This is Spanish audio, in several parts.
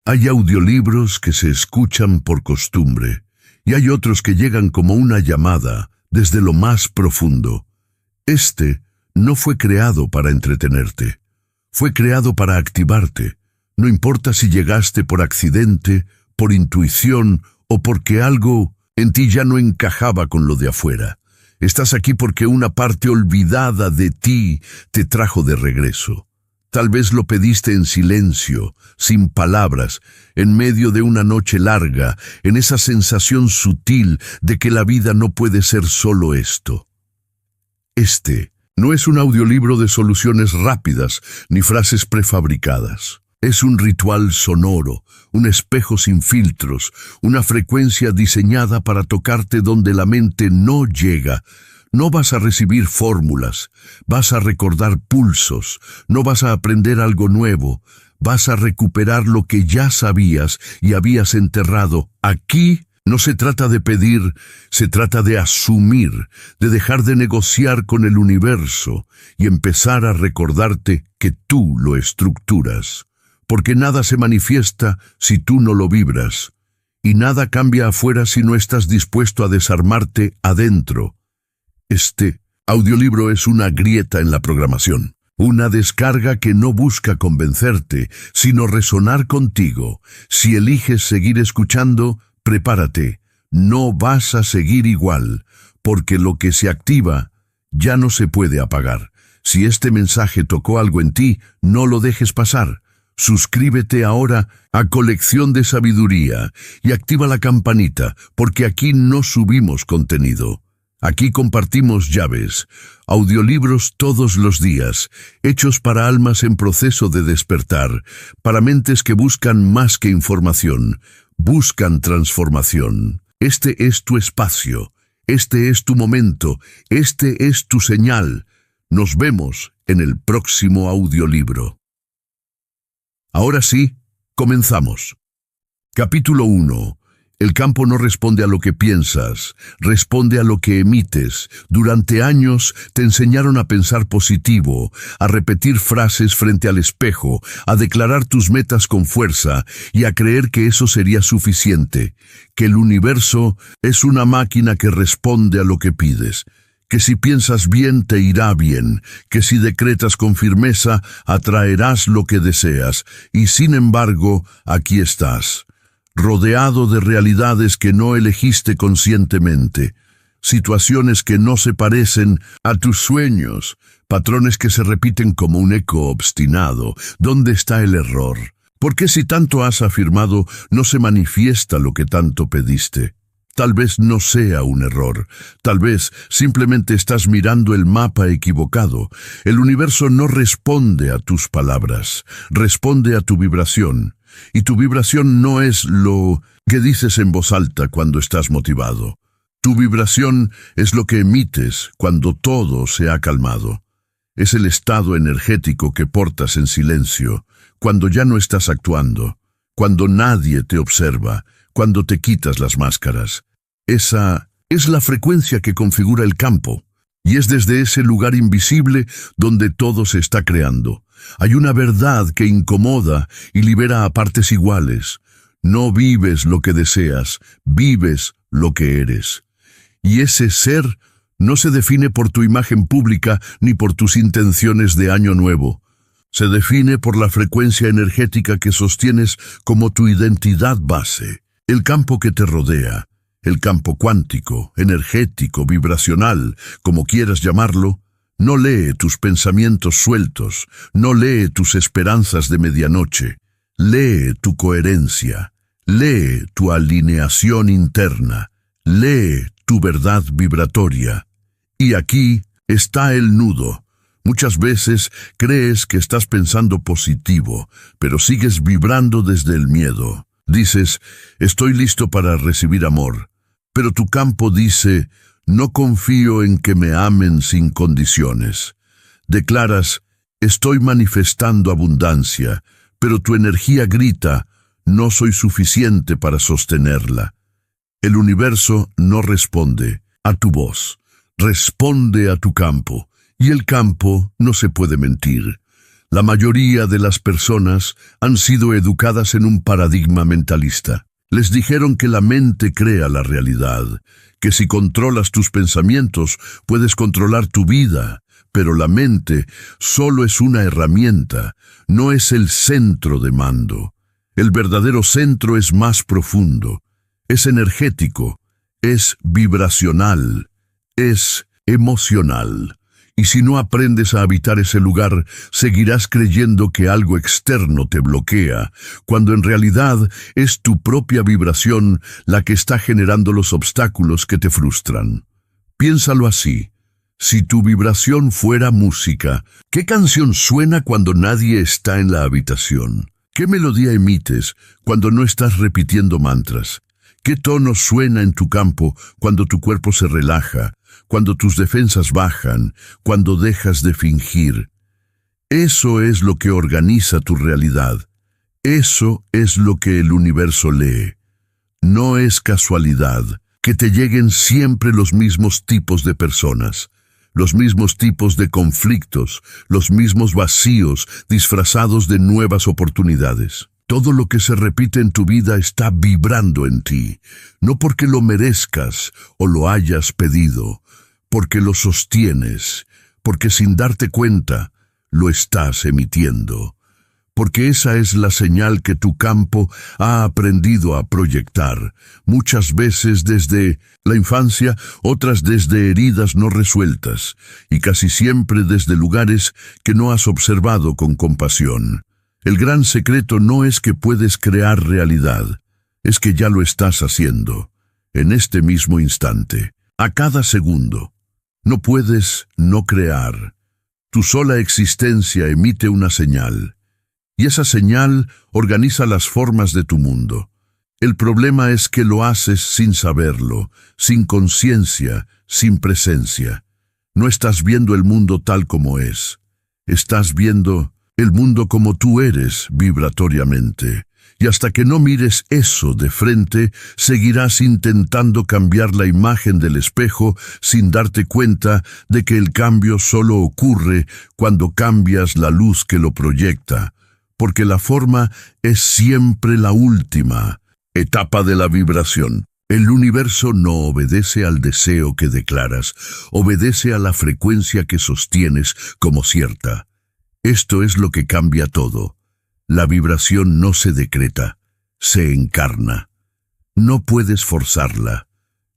Hay audiolibros que se escuchan por costumbre y hay otros que llegan como una llamada desde lo más profundo. Este no fue creado para entretenerte, fue creado para activarte. No importa si llegaste por accidente, por intuición o porque algo en ti ya no encajaba con lo de afuera. Estás aquí porque una parte olvidada de ti te trajo de regreso. Tal vez lo pediste en silencio, sin palabras, en medio de una noche larga, en esa sensación sutil de que la vida no puede ser solo esto. Este no es un audiolibro de soluciones rápidas ni frases prefabricadas. Es un ritual sonoro, un espejo sin filtros, una frecuencia diseñada para tocarte donde la mente no llega. No vas a recibir fórmulas, vas a recordar pulsos, no vas a aprender algo nuevo, vas a recuperar lo que ya sabías y habías enterrado. Aquí no se trata de pedir, se trata de asumir, de dejar de negociar con el universo y empezar a recordarte que tú lo estructuras. Porque nada se manifiesta si tú no lo vibras, y nada cambia afuera si no estás dispuesto a desarmarte adentro. Este audiolibro es una grieta en la programación, una descarga que no busca convencerte, sino resonar contigo. Si eliges seguir escuchando, prepárate, no vas a seguir igual, porque lo que se activa ya no se puede apagar. Si este mensaje tocó algo en ti, no lo dejes pasar. Suscríbete ahora a Colección de Sabiduría y activa la campanita, porque aquí no subimos contenido. Aquí compartimos llaves, audiolibros todos los días, hechos para almas en proceso de despertar, para mentes que buscan más que información, buscan transformación. Este es tu espacio, este es tu momento, este es tu señal. Nos vemos en el próximo audiolibro. Ahora sí, comenzamos. Capítulo 1. El campo no responde a lo que piensas, responde a lo que emites. Durante años te enseñaron a pensar positivo, a repetir frases frente al espejo, a declarar tus metas con fuerza y a creer que eso sería suficiente, que el universo es una máquina que responde a lo que pides, que si piensas bien te irá bien, que si decretas con firmeza atraerás lo que deseas. Y sin embargo, aquí estás, rodeado de realidades que no elegiste conscientemente, situaciones que no se parecen a tus sueños, patrones que se repiten como un eco obstinado. ¿Dónde está el error? ¿Por qué si tanto has afirmado no se manifiesta lo que tanto pediste? Tal vez no sea un error, tal vez simplemente estás mirando el mapa equivocado. El universo no responde a tus palabras, responde a tu vibración. Y tu vibración no es lo que dices en voz alta cuando estás motivado. Tu vibración es lo que emites cuando todo se ha calmado. Es el estado energético que portas en silencio, cuando ya no estás actuando, cuando nadie te observa, cuando te quitas las máscaras. Esa es la frecuencia que configura el campo, y es desde ese lugar invisible donde todo se está creando. Hay una verdad que incomoda y libera a partes iguales. No vives lo que deseas, vives lo que eres. Y ese ser no se define por tu imagen pública ni por tus intenciones de año nuevo. Se define por la frecuencia energética que sostienes como tu identidad base. El campo que te rodea, el campo cuántico, energético, vibracional, como quieras llamarlo, no lee tus pensamientos sueltos, no lee tus esperanzas de medianoche, lee tu coherencia, lee tu alineación interna, lee tu verdad vibratoria. Y aquí está el nudo. Muchas veces crees que estás pensando positivo, pero sigues vibrando desde el miedo. Dices, estoy listo para recibir amor, pero tu campo dice, no confío en que me amen sin condiciones. Declaras, estoy manifestando abundancia, pero tu energía grita, no soy suficiente para sostenerla. El universo no responde a tu voz, responde a tu campo, y el campo no se puede mentir. La mayoría de las personas han sido educadas en un paradigma mentalista. Les dijeron que la mente crea la realidad, que si controlas tus pensamientos puedes controlar tu vida, pero la mente solo es una herramienta, no es el centro de mando. El verdadero centro es más profundo, es energético, es vibracional, es emocional. Y si no aprendes a habitar ese lugar, seguirás creyendo que algo externo te bloquea, cuando en realidad es tu propia vibración la que está generando los obstáculos que te frustran. Piénsalo así. Si tu vibración fuera música, ¿qué canción suena cuando nadie está en la habitación? ¿Qué melodía emites cuando no estás repitiendo mantras? ¿Qué tono suena en tu campo cuando tu cuerpo se relaja, cuando tus defensas bajan, cuando dejas de fingir? Eso es lo que organiza tu realidad. Eso es lo que el universo lee. No es casualidad que te lleguen siempre los mismos tipos de personas, los mismos tipos de conflictos, los mismos vacíos disfrazados de nuevas oportunidades. Todo lo que se repite en tu vida está vibrando en ti, no porque lo merezcas o lo hayas pedido, porque lo sostienes, porque sin darte cuenta lo estás emitiendo, porque esa es la señal que tu campo ha aprendido a proyectar, muchas veces desde la infancia, otras desde heridas no resueltas, y casi siempre desde lugares que no has observado con compasión. El gran secreto no es que puedes crear realidad, es que ya lo estás haciendo, en este mismo instante, a cada segundo. No puedes no crear. Tu sola existencia emite una señal, y esa señal organiza las formas de tu mundo. El problema es que lo haces sin saberlo, sin conciencia, sin presencia. No estás viendo el mundo tal como es. Estás viendo el mundo como tú eres vibratoriamente. Y hasta que no mires eso de frente, seguirás intentando cambiar la imagen del espejo sin darte cuenta de que el cambio solo ocurre cuando cambias la luz que lo proyecta, porque la forma es siempre la última etapa de la vibración. El universo no obedece al deseo que declaras, obedece a la frecuencia que sostienes como cierta. Esto es lo que cambia todo. La vibración no se decreta, se encarna. No puedes forzarla,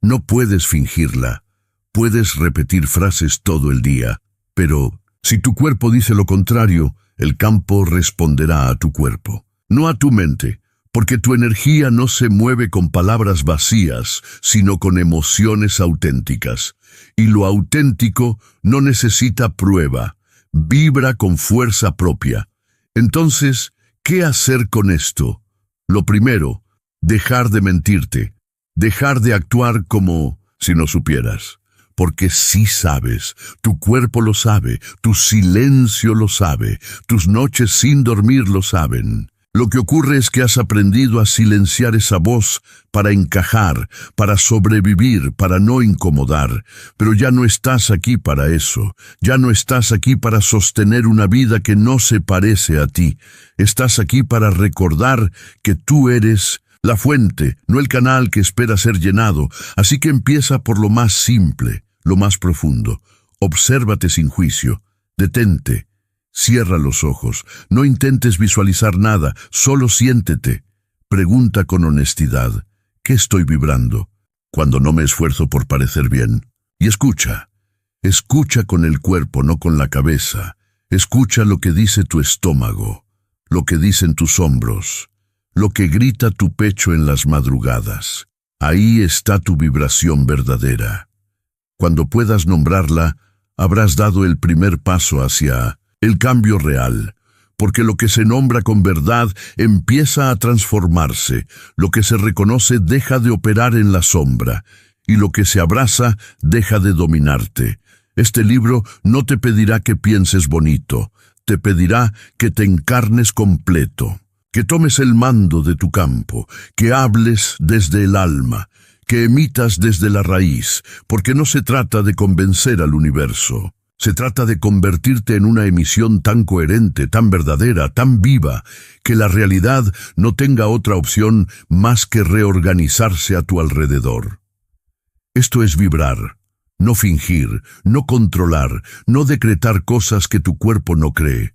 no puedes fingirla. Puedes repetir frases todo el día, pero si tu cuerpo dice lo contrario, el campo responderá a tu cuerpo, no a tu mente, porque tu energía no se mueve con palabras vacías, sino con emociones auténticas. Y lo auténtico no necesita prueba. Vibra con fuerza propia. Entonces, ¿qué hacer con esto? Lo primero, dejar de mentirte, dejar de actuar como si no supieras, porque sí sabes, tu cuerpo lo sabe, tu silencio lo sabe, tus noches sin dormir lo saben. Lo que ocurre es que has aprendido a silenciar esa voz para encajar, para sobrevivir, para no incomodar. Pero ya no estás aquí para eso. Ya no estás aquí para sostener una vida que no se parece a ti. Estás aquí para recordar que tú eres la fuente, no el canal que espera ser llenado. Así que empieza por lo más simple, lo más profundo. Obsérvate sin juicio. Detente. Cierra los ojos, no intentes visualizar nada, solo siéntete. Pregunta con honestidad, ¿qué estoy vibrando cuando no me esfuerzo por parecer bien? Y escucha con el cuerpo, no con la cabeza. Escucha lo que dice tu estómago, lo que dicen tus hombros, lo que grita tu pecho en las madrugadas. Ahí está tu vibración verdadera. Cuando puedas nombrarla, habrás dado el primer paso hacia el cambio real, porque lo que se nombra con verdad empieza a transformarse, lo que se reconoce deja de operar en la sombra, y lo que se abraza deja de dominarte. Este libro no te pedirá que pienses bonito, te pedirá que te encarnes completo, que tomes el mando de tu campo, que hables desde el alma, que emitas desde la raíz, porque no se trata de convencer al universo. Se trata de convertirte en una emisión tan coherente, tan verdadera, tan viva, que la realidad no tenga otra opción más que reorganizarse a tu alrededor. Esto es vibrar, no fingir, no controlar, no decretar cosas que tu cuerpo no cree.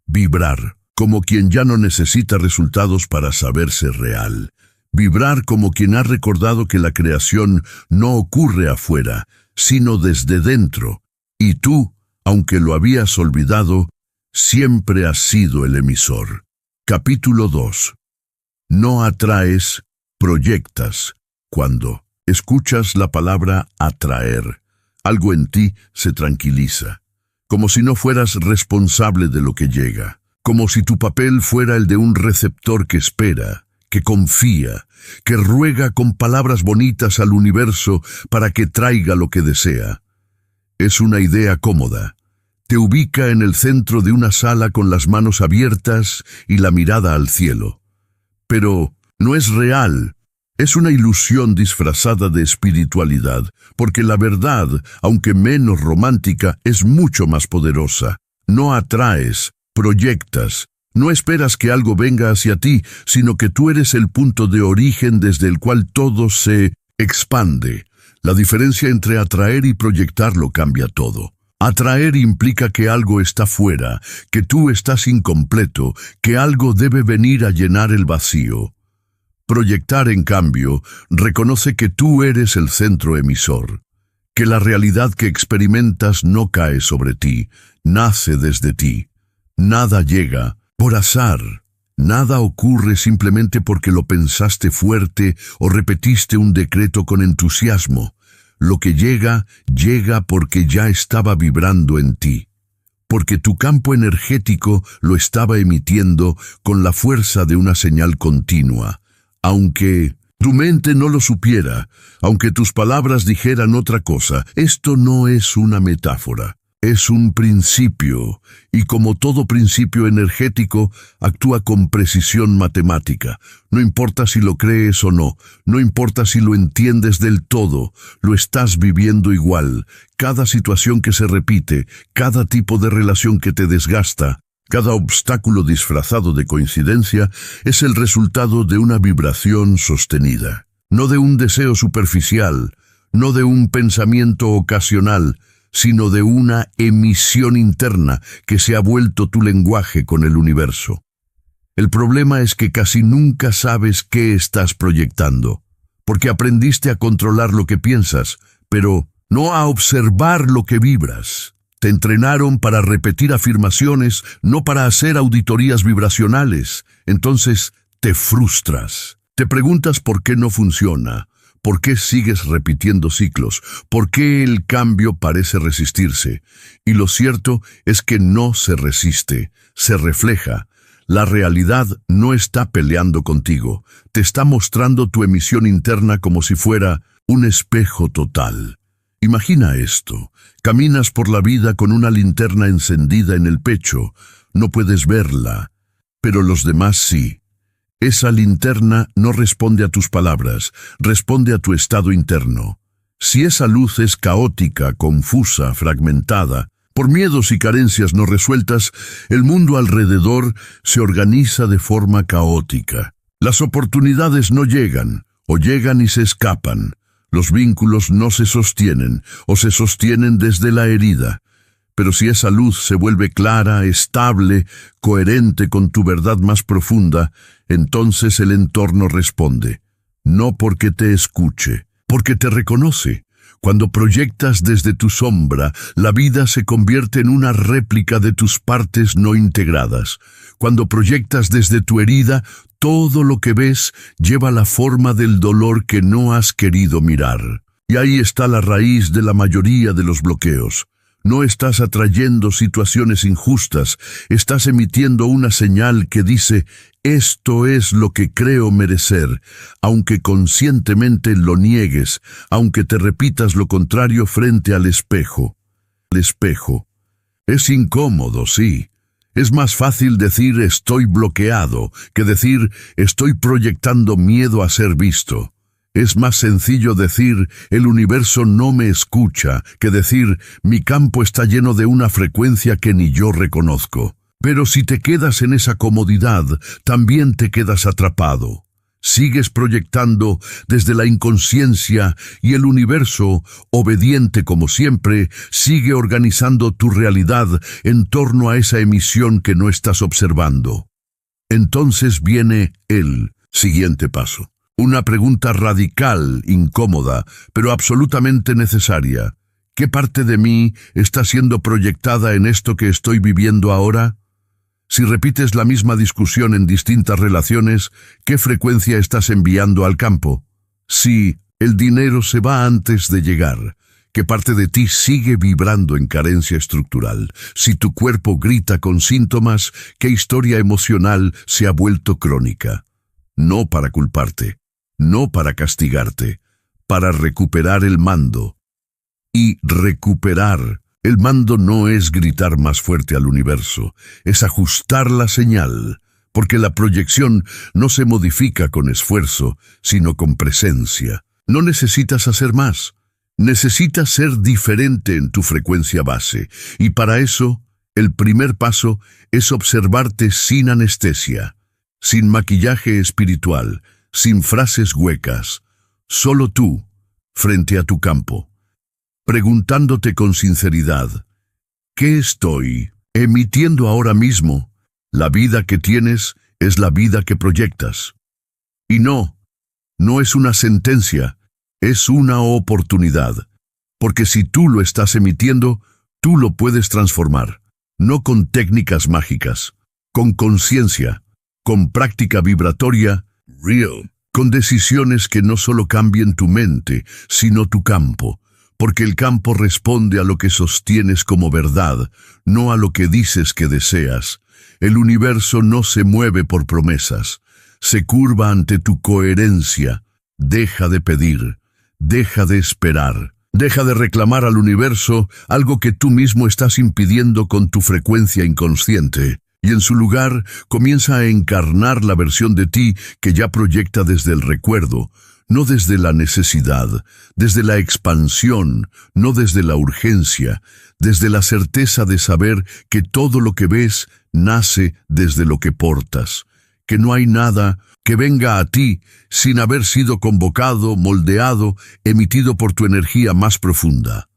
Vibrar, como quien ya no necesita resultados para saberse real. Vibrar como quien ha recordado que la creación no ocurre afuera, sino desde dentro. Y tú, aunque lo habías olvidado, siempre has sido el emisor. Capítulo 2. No atraes, proyectas. Cuando escuchas la palabra atraer, algo en ti se tranquiliza, como si no fueras responsable de lo que llega, como si tu papel fuera el de un receptor que espera, que confía, que ruega con palabras bonitas al universo para que traiga lo que desea. Es una idea cómoda. Te ubica en el centro de una sala con las manos abiertas y la mirada al cielo. Pero no es real. Es una ilusión disfrazada de espiritualidad, porque la verdad, aunque menos romántica, es mucho más poderosa. No atraes, proyectas. No esperas que algo venga hacia ti, sino que tú eres el punto de origen desde el cual todo se expande. La diferencia entre atraer y proyectarlo cambia todo. Atraer implica que algo está fuera, que tú estás incompleto, que algo debe venir a llenar el vacío. Proyectar, en cambio, reconoce que tú eres el centro emisor, que la realidad que experimentas no cae sobre ti, nace desde ti. Nada llega por azar. Nada ocurre simplemente porque lo pensaste fuerte o repetiste un decreto con entusiasmo. Lo que llega, llega porque ya estaba vibrando en ti, porque tu campo energético lo estaba emitiendo con la fuerza de una señal continua. Aunque tu mente no lo supiera, aunque tus palabras dijeran otra cosa, esto no es una metáfora. Es un principio, y como todo principio energético, actúa con precisión matemática. No importa si lo crees o no, no importa si lo entiendes del todo, lo estás viviendo igual. Cada situación que se repite, cada tipo de relación que te desgasta, cada obstáculo disfrazado de coincidencia, es el resultado de una vibración sostenida. No de un deseo superficial, no de un pensamiento ocasional, sino de una emisión interna que se ha vuelto tu lenguaje con el universo. El problema es que casi nunca sabes qué estás proyectando, porque aprendiste a controlar lo que piensas, pero no a observar lo que vibras. Te entrenaron para repetir afirmaciones, no para hacer auditorías vibracionales. Entonces te frustras. Te preguntas por qué no funciona. ¿Por qué sigues repitiendo ciclos? ¿Por qué el cambio parece resistirse? Y lo cierto es que no se resiste, se refleja. La realidad no está peleando contigo, te está mostrando tu emisión interna como si fuera un espejo total. Imagina esto, caminas por la vida con una linterna encendida en el pecho, no puedes verla, pero los demás sí. Esa linterna no responde a tus palabras, responde a tu estado interno. Si esa luz es caótica, confusa, fragmentada, por miedos y carencias no resueltas, el mundo alrededor se organiza de forma caótica. Las oportunidades no llegan, o llegan y se escapan. Los vínculos no se sostienen, o se sostienen desde la herida. Pero si esa luz se vuelve clara, estable, coherente con tu verdad más profunda, entonces el entorno responde. No porque te escuche, porque te reconoce. Cuando proyectas desde tu sombra, la vida se convierte en una réplica de tus partes no integradas. Cuando proyectas desde tu herida, todo lo que ves lleva la forma del dolor que no has querido mirar. Y ahí está la raíz de la mayoría de los bloqueos. No estás atrayendo situaciones injustas, estás emitiendo una señal que dice, esto es lo que creo merecer, aunque conscientemente lo niegues, aunque te repitas lo contrario frente al espejo. El espejo. Es incómodo, sí. Es más fácil decir estoy bloqueado que decir estoy proyectando miedo a ser visto. Es más sencillo decir, el universo no me escucha, que decir, mi campo está lleno de una frecuencia que ni yo reconozco. Pero si te quedas en esa comodidad, también te quedas atrapado. Sigues proyectando desde la inconsciencia y el universo, obediente como siempre, sigue organizando tu realidad en torno a esa emisión que no estás observando. Entonces viene el siguiente paso. Una pregunta radical, incómoda, pero absolutamente necesaria. ¿Qué parte de mí está siendo proyectada en esto que estoy viviendo ahora? Si repites la misma discusión en distintas relaciones, ¿qué frecuencia estás enviando al campo? Si el dinero se va antes de llegar, ¿qué parte de ti sigue vibrando en carencia estructural? Si tu cuerpo grita con síntomas, ¿qué historia emocional se ha vuelto crónica? No para culparte, no para castigarte, para recuperar el mando. Y recuperar el mando no es gritar más fuerte al universo, es ajustar la señal, porque la proyección no se modifica con esfuerzo, sino con presencia. No necesitas hacer más, necesitas ser diferente en tu frecuencia base, y para eso, el primer paso es observarte sin anestesia, sin maquillaje espiritual, sin frases huecas, solo tú, frente a tu campo. Preguntándote con sinceridad, ¿qué estoy emitiendo ahora mismo? La vida que tienes es la vida que proyectas. Y no es una sentencia, es una oportunidad. Porque si tú lo estás emitiendo, tú lo puedes transformar. No con técnicas mágicas, con conciencia, con práctica vibratoria, real, con decisiones que no solo cambien tu mente, sino tu campo. Porque el campo responde a lo que sostienes como verdad, no a lo que dices que deseas. El universo no se mueve por promesas, se curva ante tu coherencia. Deja de pedir, deja de esperar, deja de reclamar al universo algo que tú mismo estás impidiendo con tu frecuencia inconsciente. Y en su lugar comienza a encarnar la versión de ti que ya proyecta desde el recuerdo, no desde la necesidad, desde la expansión, no desde la urgencia, desde la certeza de saber que todo lo que ves nace desde lo que portas, que no hay nada que venga a ti sin haber sido convocado, moldeado, emitido por tu energía más profunda.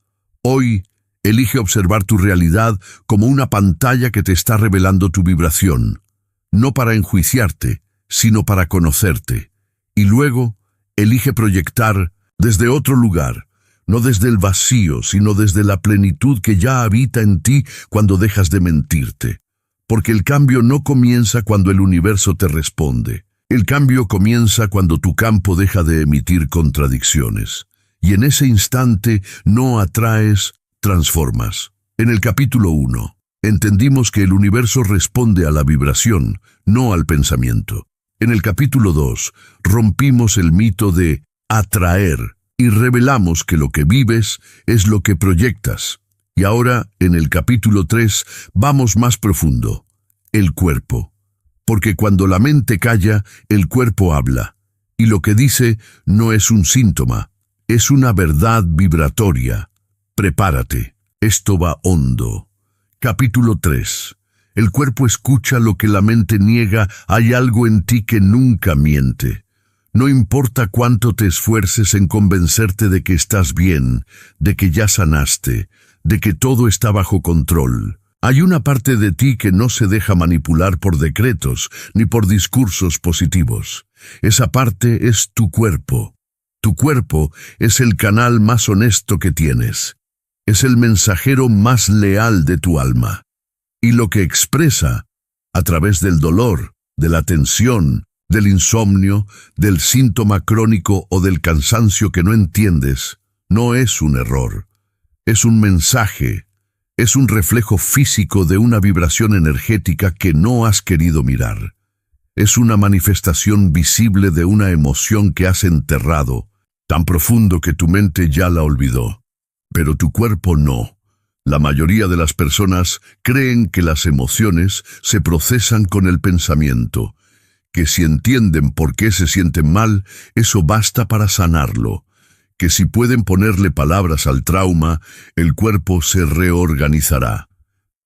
Hoy, elige observar tu realidad como una pantalla que te está revelando tu vibración, no para enjuiciarte, sino para conocerte. Y luego, elige proyectar desde otro lugar, no desde el vacío, sino desde la plenitud que ya habita en ti cuando dejas de mentirte. Porque el cambio no comienza cuando el universo te responde. El cambio comienza cuando tu campo deja de emitir contradicciones. Y en ese instante no atraes, transformas. En el capítulo 1, entendimos que el universo responde a la vibración, no al pensamiento. En el capítulo 2, rompimos el mito de atraer y revelamos que lo que vives es lo que proyectas. Y ahora, en el capítulo 3, vamos más profundo. El cuerpo. Porque cuando la mente calla, el cuerpo habla. Y lo que dice no es un síntoma, es una verdad vibratoria. Prepárate, esto va hondo. Capítulo 3. El cuerpo escucha lo que la mente niega, hay algo en ti que nunca miente. No importa cuánto te esfuerces en convencerte de que estás bien, de que ya sanaste, de que todo está bajo control. Hay una parte de ti que no se deja manipular por decretos ni por discursos positivos. Esa parte es tu cuerpo. Tu cuerpo es el canal más honesto que tienes. Es el mensajero más leal de tu alma. Y lo que expresa, a través del dolor, de la tensión, del insomnio, del síntoma crónico o del cansancio que no entiendes, no es un error. Es un mensaje, es un reflejo físico de una vibración energética que no has querido mirar. Es una manifestación visible de una emoción que has enterrado, tan profundo que tu mente ya la olvidó. Pero tu cuerpo no. La mayoría de las personas creen que las emociones se procesan con el pensamiento, que si entienden por qué se sienten mal, eso basta para sanarlo, que si pueden ponerle palabras al trauma, el cuerpo se reorganizará.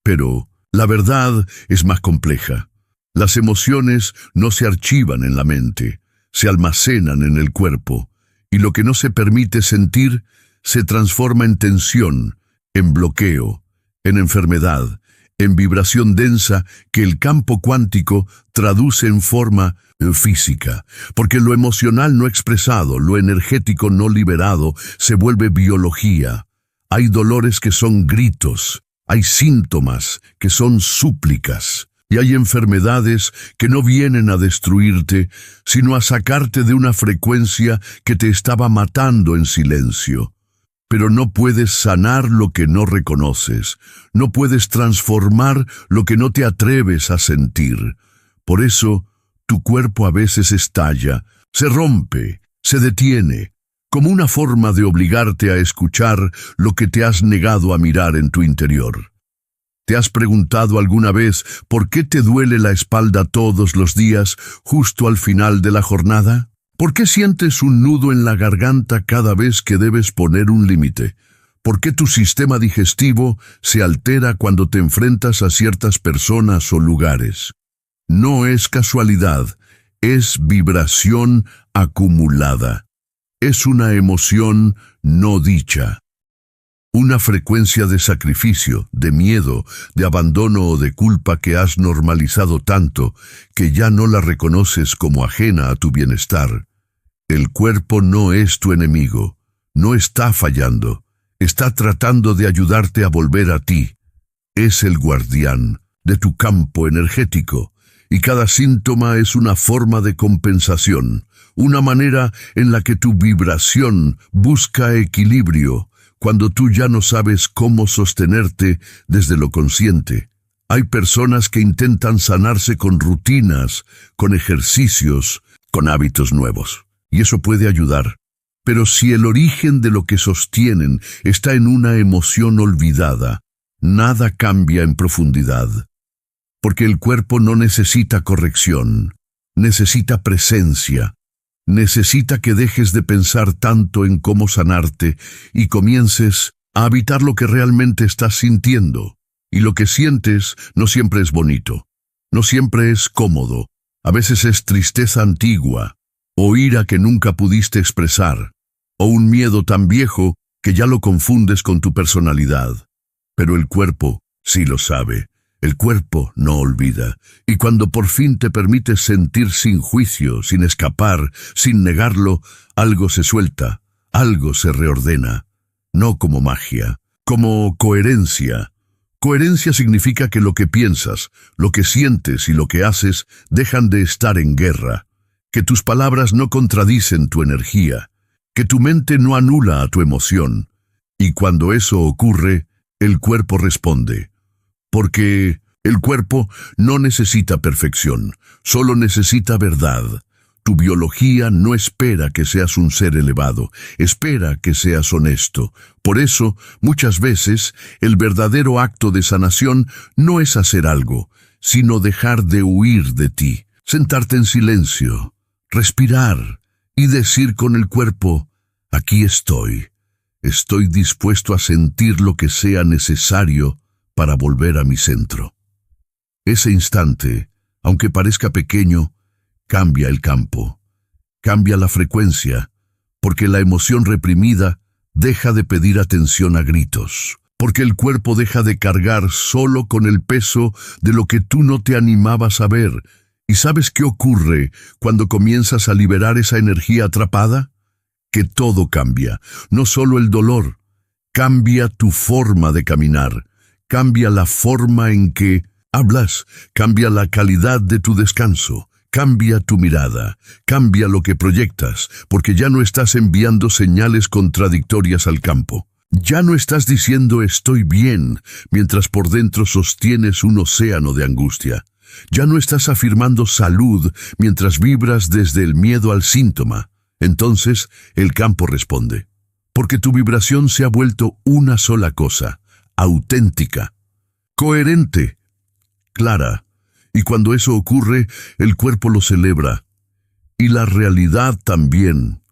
Pero la verdad es más compleja. Las emociones no se archivan en la mente, se almacenan en el cuerpo, y lo que no se permite sentir se transforma en tensión, en bloqueo, en enfermedad, en vibración densa que el campo cuántico traduce en forma física, porque lo emocional no expresado, lo energético no liberado, se vuelve biología. Hay dolores que son gritos, hay síntomas que son súplicas, y hay enfermedades que no vienen a destruirte, sino a sacarte de una frecuencia que te estaba matando en silencio. Pero no puedes sanar lo que no reconoces, no puedes transformar lo que no te atreves a sentir. Por eso, tu cuerpo a veces estalla, se rompe, se detiene, como una forma de obligarte a escuchar lo que te has negado a mirar en tu interior. ¿Te has preguntado alguna vez por qué te duele la espalda todos los días, justo al final de la jornada? ¿Por qué sientes un nudo en la garganta cada vez que debes poner un límite? ¿Por qué tu sistema digestivo se altera cuando te enfrentas a ciertas personas o lugares? No es casualidad, es vibración acumulada. Es una emoción no dicha. Una frecuencia de sacrificio, de miedo, de abandono o de culpa que has normalizado tanto que ya no la reconoces como ajena a tu bienestar. El cuerpo no es tu enemigo, no está fallando, está tratando de ayudarte a volver a ti. Es el guardián de tu campo energético, y cada síntoma es una forma de compensación, una manera en la que tu vibración busca equilibrio, cuando tú ya no sabes cómo sostenerte desde lo consciente. Hay personas que intentan sanarse con rutinas, con ejercicios, con hábitos nuevos. Y eso puede ayudar. Pero si el origen de lo que sostienen está en una emoción olvidada, nada cambia en profundidad. Porque el cuerpo no necesita corrección, necesita presencia, necesita que dejes de pensar tanto en cómo sanarte y comiences a habitar lo que realmente estás sintiendo. Y lo que sientes no siempre es bonito, no siempre es cómodo, a veces es tristeza antigua, o ira que nunca pudiste expresar, o un miedo tan viejo que ya lo confundes con tu personalidad. Pero el cuerpo sí lo sabe, el cuerpo no olvida, y cuando por fin te permites sentir sin juicio, sin escapar, sin negarlo, algo se suelta, algo se reordena, no como magia, como coherencia. Coherencia significa que lo que piensas, lo que sientes y lo que haces dejan de estar en guerra, que tus palabras no contradicen tu energía, que tu mente no anula a tu emoción. Y cuando eso ocurre, el cuerpo responde. Porque el cuerpo no necesita perfección, solo necesita verdad. Tu biología no espera que seas un ser elevado, espera que seas honesto. Por eso, muchas veces, el verdadero acto de sanación no es hacer algo, sino dejar de huir de ti, sentarte en silencio, respirar y decir con el cuerpo, aquí estoy dispuesto a sentir lo que sea necesario para volver a mi centro. Ese instante, aunque parezca pequeño, cambia el campo, cambia la frecuencia, porque la emoción reprimida deja de pedir atención a gritos, porque el cuerpo deja de cargar solo con el peso de lo que tú no te animabas a ver. ¿Y sabes qué ocurre cuando comienzas a liberar esa energía atrapada? Que todo cambia, no solo el dolor, cambia tu forma de caminar, cambia la forma en que hablas, cambia la calidad de tu descanso, cambia tu mirada, cambia lo que proyectas, porque ya no estás enviando señales contradictorias al campo. Ya no estás diciendo estoy bien, mientras por dentro sostienes un océano de angustia. Ya no estás afirmando salud mientras vibras desde el miedo al síntoma. Entonces el campo responde, porque tu vibración se ha vuelto una sola cosa, auténtica, coherente, clara, Y cuando eso ocurre, el cuerpo lo celebra. Y la realidad también.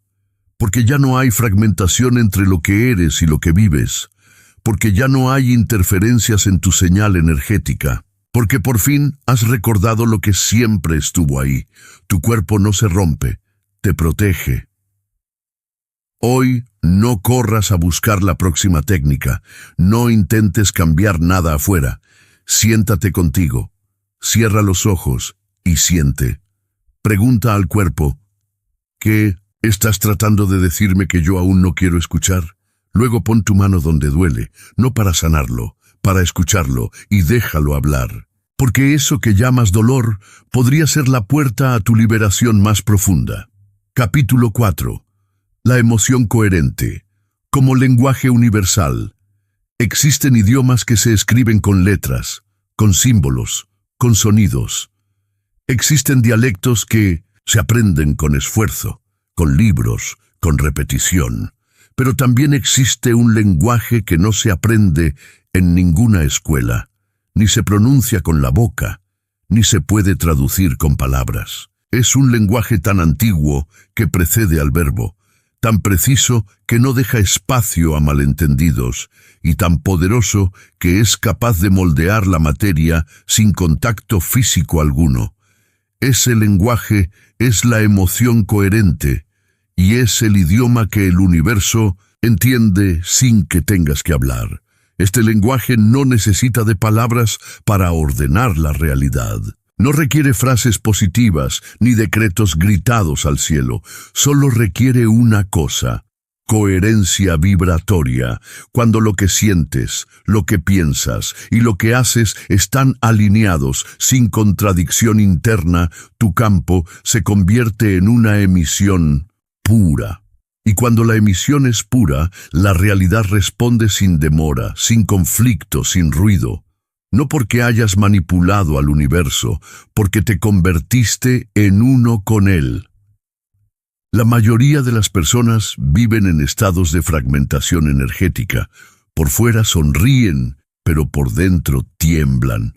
Porque ya no hay fragmentación entre lo que eres y lo que vives. Porque ya no hay interferencias en tu señal energética. Porque por fin has recordado lo que siempre estuvo ahí. Tu cuerpo no se rompe, te protege. Hoy no corras a buscar la próxima técnica. No intentes cambiar nada afuera. Siéntate contigo. Cierra los ojos y siente. Pregunta al cuerpo, ¿qué estás tratando de decirme que yo aún no quiero escuchar? Luego pon tu mano donde duele, no para sanarlo, para escucharlo y déjalo hablar. Porque eso que llamas dolor podría ser la puerta a tu liberación más profunda. Capítulo 4. La emoción coherente. Como lenguaje universal. Existen idiomas que se escriben con letras, con símbolos, con sonidos. Existen dialectos que se aprenden con esfuerzo, con libros, con repetición. Pero también existe un lenguaje que no se aprende en ninguna escuela, ni se pronuncia con la boca, ni se puede traducir con palabras. Es un lenguaje tan antiguo que precede al verbo, tan preciso que no deja espacio a malentendidos, y tan poderoso que es capaz de moldear la materia sin contacto físico alguno. Ese lenguaje es la emoción coherente, y es el idioma que el universo entiende sin que tengas que hablar. Este lenguaje no necesita de palabras para ordenar la realidad. No requiere frases positivas ni decretos gritados al cielo. Solo requiere una cosa: coherencia vibratoria. Cuando lo que sientes, lo que piensas y lo que haces están alineados, sin contradicción interna, tu campo se convierte en una emisión pura. Y cuando la emisión es pura, la realidad responde sin demora, sin conflicto, sin ruido. No porque hayas manipulado al universo, porque te convertiste en uno con él. La mayoría de las personas viven en estados de fragmentación energética. Por fuera sonríen, pero por dentro tiemblan.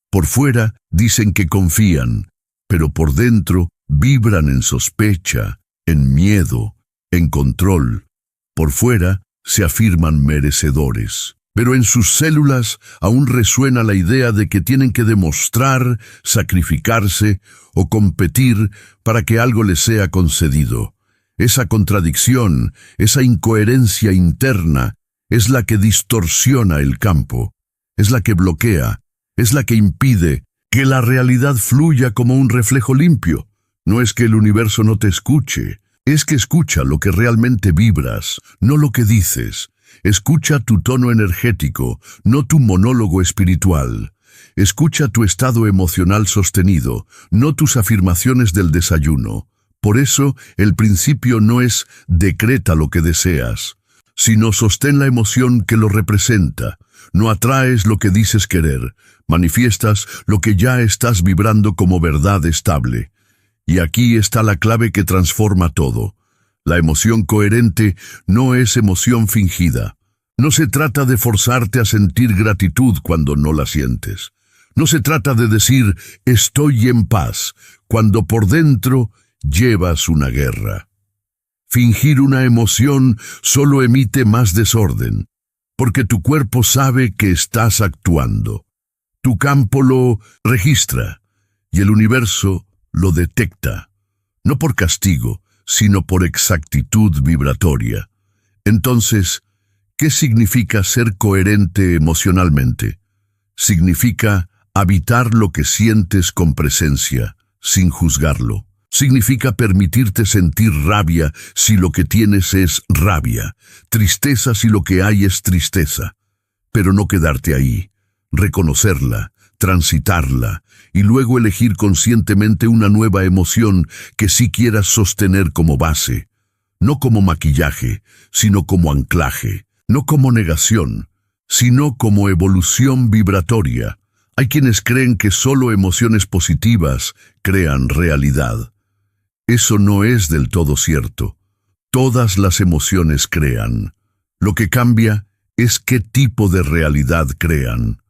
Por fuera dicen que confían, pero por dentro vibran en sospecha, en miedo, en control. Por fuera se afirman merecedores, pero en sus células aún resuena la idea de que tienen que demostrar, sacrificarse o competir para que algo les sea concedido. Esa contradicción, esa incoherencia interna, es la que distorsiona el campo, es la que bloquea, es la que impide que la realidad fluya como un reflejo limpio. No es que el universo no te escuche, es que escucha lo que realmente vibras, no lo que dices. Escucha tu tono energético, no tu monólogo espiritual. Escucha tu estado emocional sostenido, no tus afirmaciones del desayuno. Por eso, el principio no es decreta lo que deseas, sino sostén la emoción que lo representa. No atraes lo que dices querer, manifiestas lo que ya estás vibrando como verdad estable. Y aquí está la clave que transforma todo. La emoción coherente no es emoción fingida. No se trata de forzarte a sentir gratitud cuando no la sientes. No se trata de decir estoy en paz cuando por dentro llevas una guerra. Fingir una emoción solo emite más desorden, porque tu cuerpo sabe que estás actuando. Tu campo lo registra y el universo lo detecta, no por castigo, sino por exactitud vibratoria. Entonces, ¿qué significa ser coherente emocionalmente? Significa habitar lo que sientes con presencia, sin juzgarlo. Significa permitirte sentir rabia si lo que tienes es rabia, tristeza si lo que hay es tristeza, pero no quedarte ahí, reconocerla, transitarla y luego elegir conscientemente una nueva emoción que sí quieras sostener como base, no como maquillaje, sino como anclaje, no como negación, sino como evolución vibratoria. Hay quienes creen que solo emociones positivas crean realidad. Eso no es del todo cierto. Todas las emociones crean. Lo que cambia es qué tipo de realidad crean.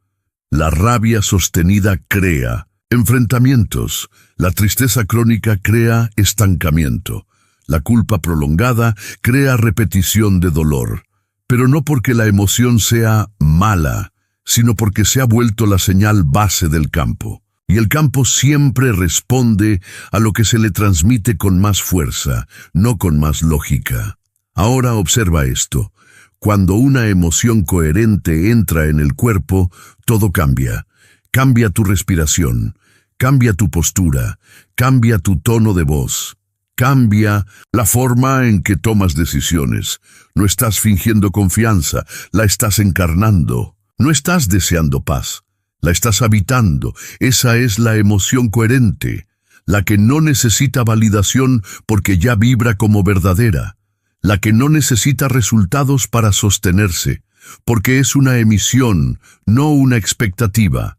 La rabia sostenida crea, enfrentamientos. La tristeza crónica crea estancamiento. La culpa prolongada crea repetición de dolor. Pero no porque la emoción sea mala, sino porque se ha vuelto la señal base del campo. Y el campo siempre responde a lo que se le transmite con más fuerza, no con más lógica. Ahora observa esto. Cuando una emoción coherente entra en el cuerpo, todo cambia. Cambia tu respiración, cambia tu postura, cambia tu tono de voz, cambia la forma en que tomas decisiones. No estás fingiendo confianza, la estás encarnando. No estás deseando paz, la estás habitando. Esa es la emoción coherente, la que no necesita validación porque ya vibra como verdadera, la que no necesita resultados para sostenerse, porque es una emisión, no una expectativa.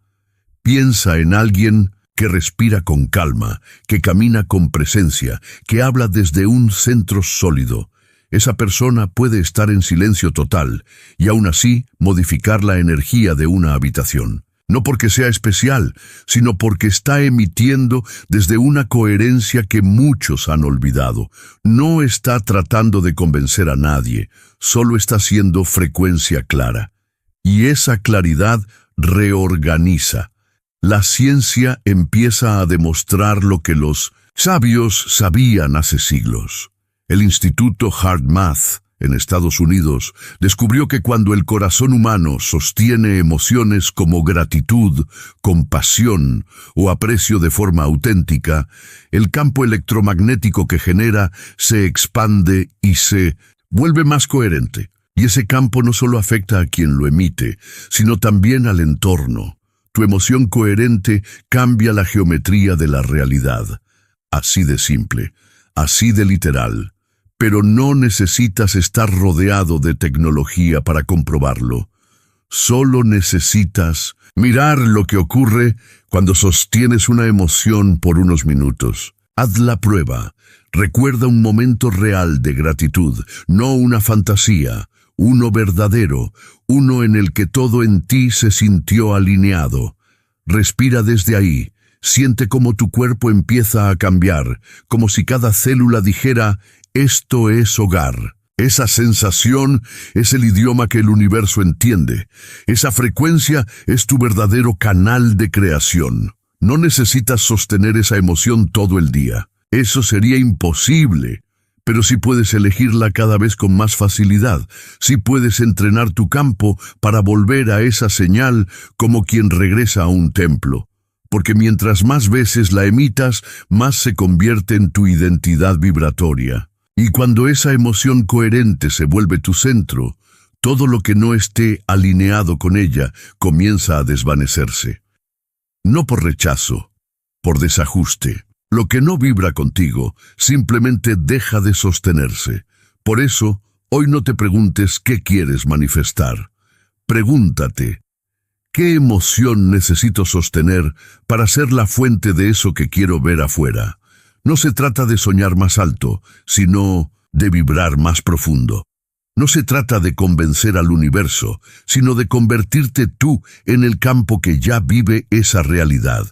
Piensa en alguien que respira con calma, que camina con presencia, que habla desde un centro sólido. Esa persona puede estar en silencio total y aún así modificar la energía de una habitación. No porque sea especial, sino porque está emitiendo desde una coherencia que muchos han olvidado. No está tratando de convencer a nadie, solo está siendo frecuencia clara. Y esa claridad reorganiza. La ciencia empieza a demostrar lo que los sabios sabían hace siglos. El Instituto HeartMath en Estados Unidos descubrió que cuando el corazón humano sostiene emociones como gratitud, compasión o aprecio de forma auténtica, el campo electromagnético que genera se expande y se vuelve más coherente. Y ese campo no solo afecta a quien lo emite, sino también al entorno. Tu emoción coherente cambia la geometría de la realidad. Así de simple, así de literal. Pero no necesitas estar rodeado de tecnología para comprobarlo. Solo necesitas mirar lo que ocurre cuando sostienes una emoción por unos minutos. Haz la prueba. Recuerda un momento real de gratitud, no una fantasía, uno verdadero, uno en el que todo en ti se sintió alineado. Respira desde ahí. Siente cómo tu cuerpo empieza a cambiar, como si cada célula dijera: esto es hogar. Esa sensación es el idioma que el universo entiende. Esa frecuencia es tu verdadero canal de creación. No necesitas sostener esa emoción todo el día. Eso sería imposible. Pero sí puedes elegirla cada vez con más facilidad. Sí puedes entrenar tu campo para volver a esa señal como quien regresa a un templo. Porque mientras más veces la emitas, más se convierte en tu identidad vibratoria. Y cuando esa emoción coherente se vuelve tu centro, todo lo que no esté alineado con ella comienza a desvanecerse. No por rechazo, por desajuste. Lo que no vibra contigo simplemente deja de sostenerse. Por eso, hoy no te preguntes qué quieres manifestar. Pregúntate: ¿qué emoción necesito sostener para ser la fuente de eso que quiero ver afuera? No se trata de soñar más alto, sino de vibrar más profundo. No se trata de convencer al universo, sino de convertirte tú en el campo que ya vive esa realidad.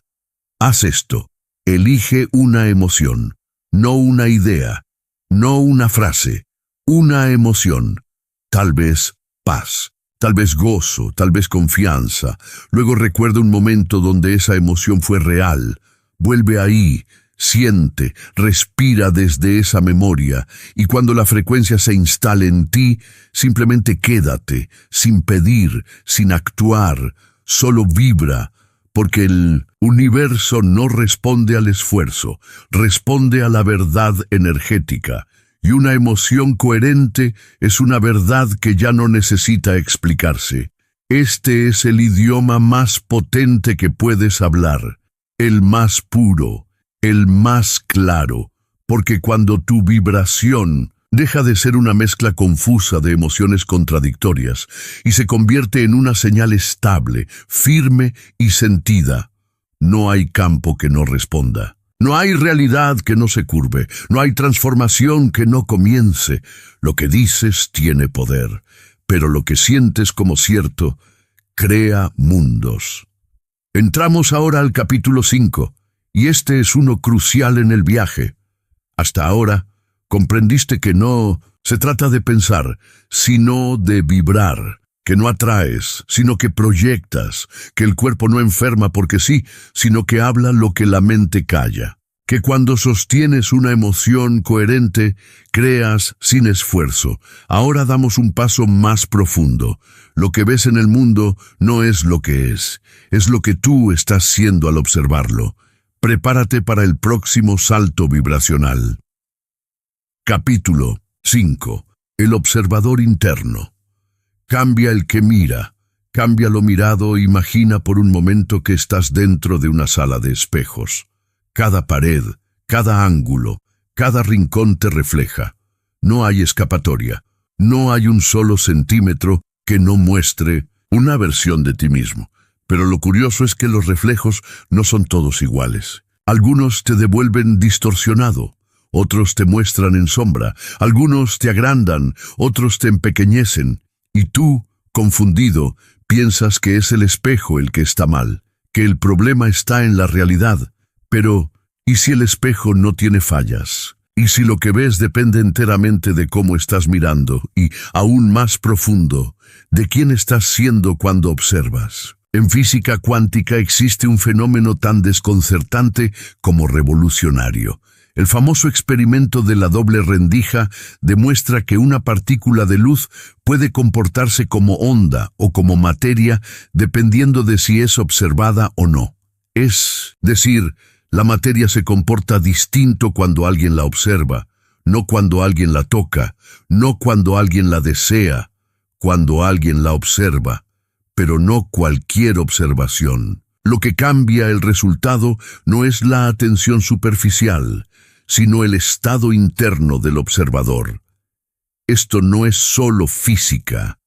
Haz esto. Elige una emoción, no una idea, no una frase, una emoción. Tal vez paz, tal vez gozo, tal vez confianza. Luego recuerda un momento donde esa emoción fue real. Vuelve ahí. Siente, respira desde esa memoria, y cuando la frecuencia se instale en ti, simplemente quédate, sin pedir, sin actuar, solo vibra, porque el universo no responde al esfuerzo, responde a la verdad energética, y una emoción coherente es una verdad que ya no necesita explicarse. Este es el idioma más potente que puedes hablar, el más puro, el más claro, porque cuando tu vibración deja de ser una mezcla confusa de emociones contradictorias y se convierte en una señal estable, firme y sentida, no hay campo que no responda. No hay realidad que no se curve, no hay transformación que no comience. Lo que dices tiene poder, pero lo que sientes como cierto crea mundos. Entramos ahora al capítulo 5, y este es uno crucial en el viaje. Hasta ahora, comprendiste que no se trata de pensar, sino de vibrar, que no atraes, sino que proyectas, que el cuerpo no enferma porque sí, sino que habla lo que la mente calla, que cuando sostienes una emoción coherente, creas sin esfuerzo. Ahora damos un paso más profundo. Lo que ves en el mundo no es lo que es lo que tú estás siendo al observarlo. Prepárate para el próximo salto vibracional. Capítulo 5. El observador interno. Cambia el que mira, cambia lo mirado. Imagina por un momento que estás dentro de una sala de espejos. Cada pared, cada ángulo, cada rincón te refleja. No hay escapatoria, no hay un solo centímetro que no muestre una versión de ti mismo. Pero lo curioso es que los reflejos no son todos iguales. Algunos te devuelven distorsionado, otros te muestran en sombra, algunos te agrandan, otros te empequeñecen. Y tú, confundido, piensas que es el espejo el que está mal, que el problema está en la realidad. Pero, ¿y si el espejo no tiene fallas? ¿Y si lo que ves depende enteramente de cómo estás mirando? Y, aún más profundo, ¿de quién estás siendo cuando observas? En física cuántica existe un fenómeno tan desconcertante como revolucionario. El famoso experimento de la doble rendija demuestra que una partícula de luz puede comportarse como onda o como materia dependiendo de si es observada o no. Es decir, la materia se comporta distinto cuando alguien la observa, no cuando alguien la toca, no cuando alguien la desea, cuando alguien la observa, pero no cualquier observación. Lo que cambia el resultado no es la atención superficial, sino el estado interno del observador. Esto no es solo física,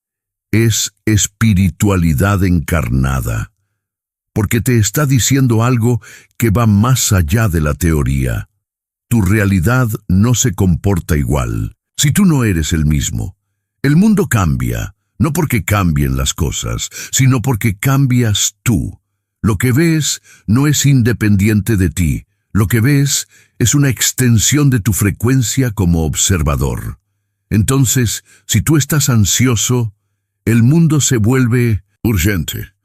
es espiritualidad encarnada, porque te está diciendo algo que va más allá de la teoría. Tu realidad no se comporta igual si tú no eres el mismo. El mundo cambia, no porque cambien las cosas, sino porque cambias tú. Lo que ves no es independiente de ti. Lo que ves es una extensión de tu frecuencia como observador. Entonces, si tú estás ansioso, el mundo se vuelve urgente.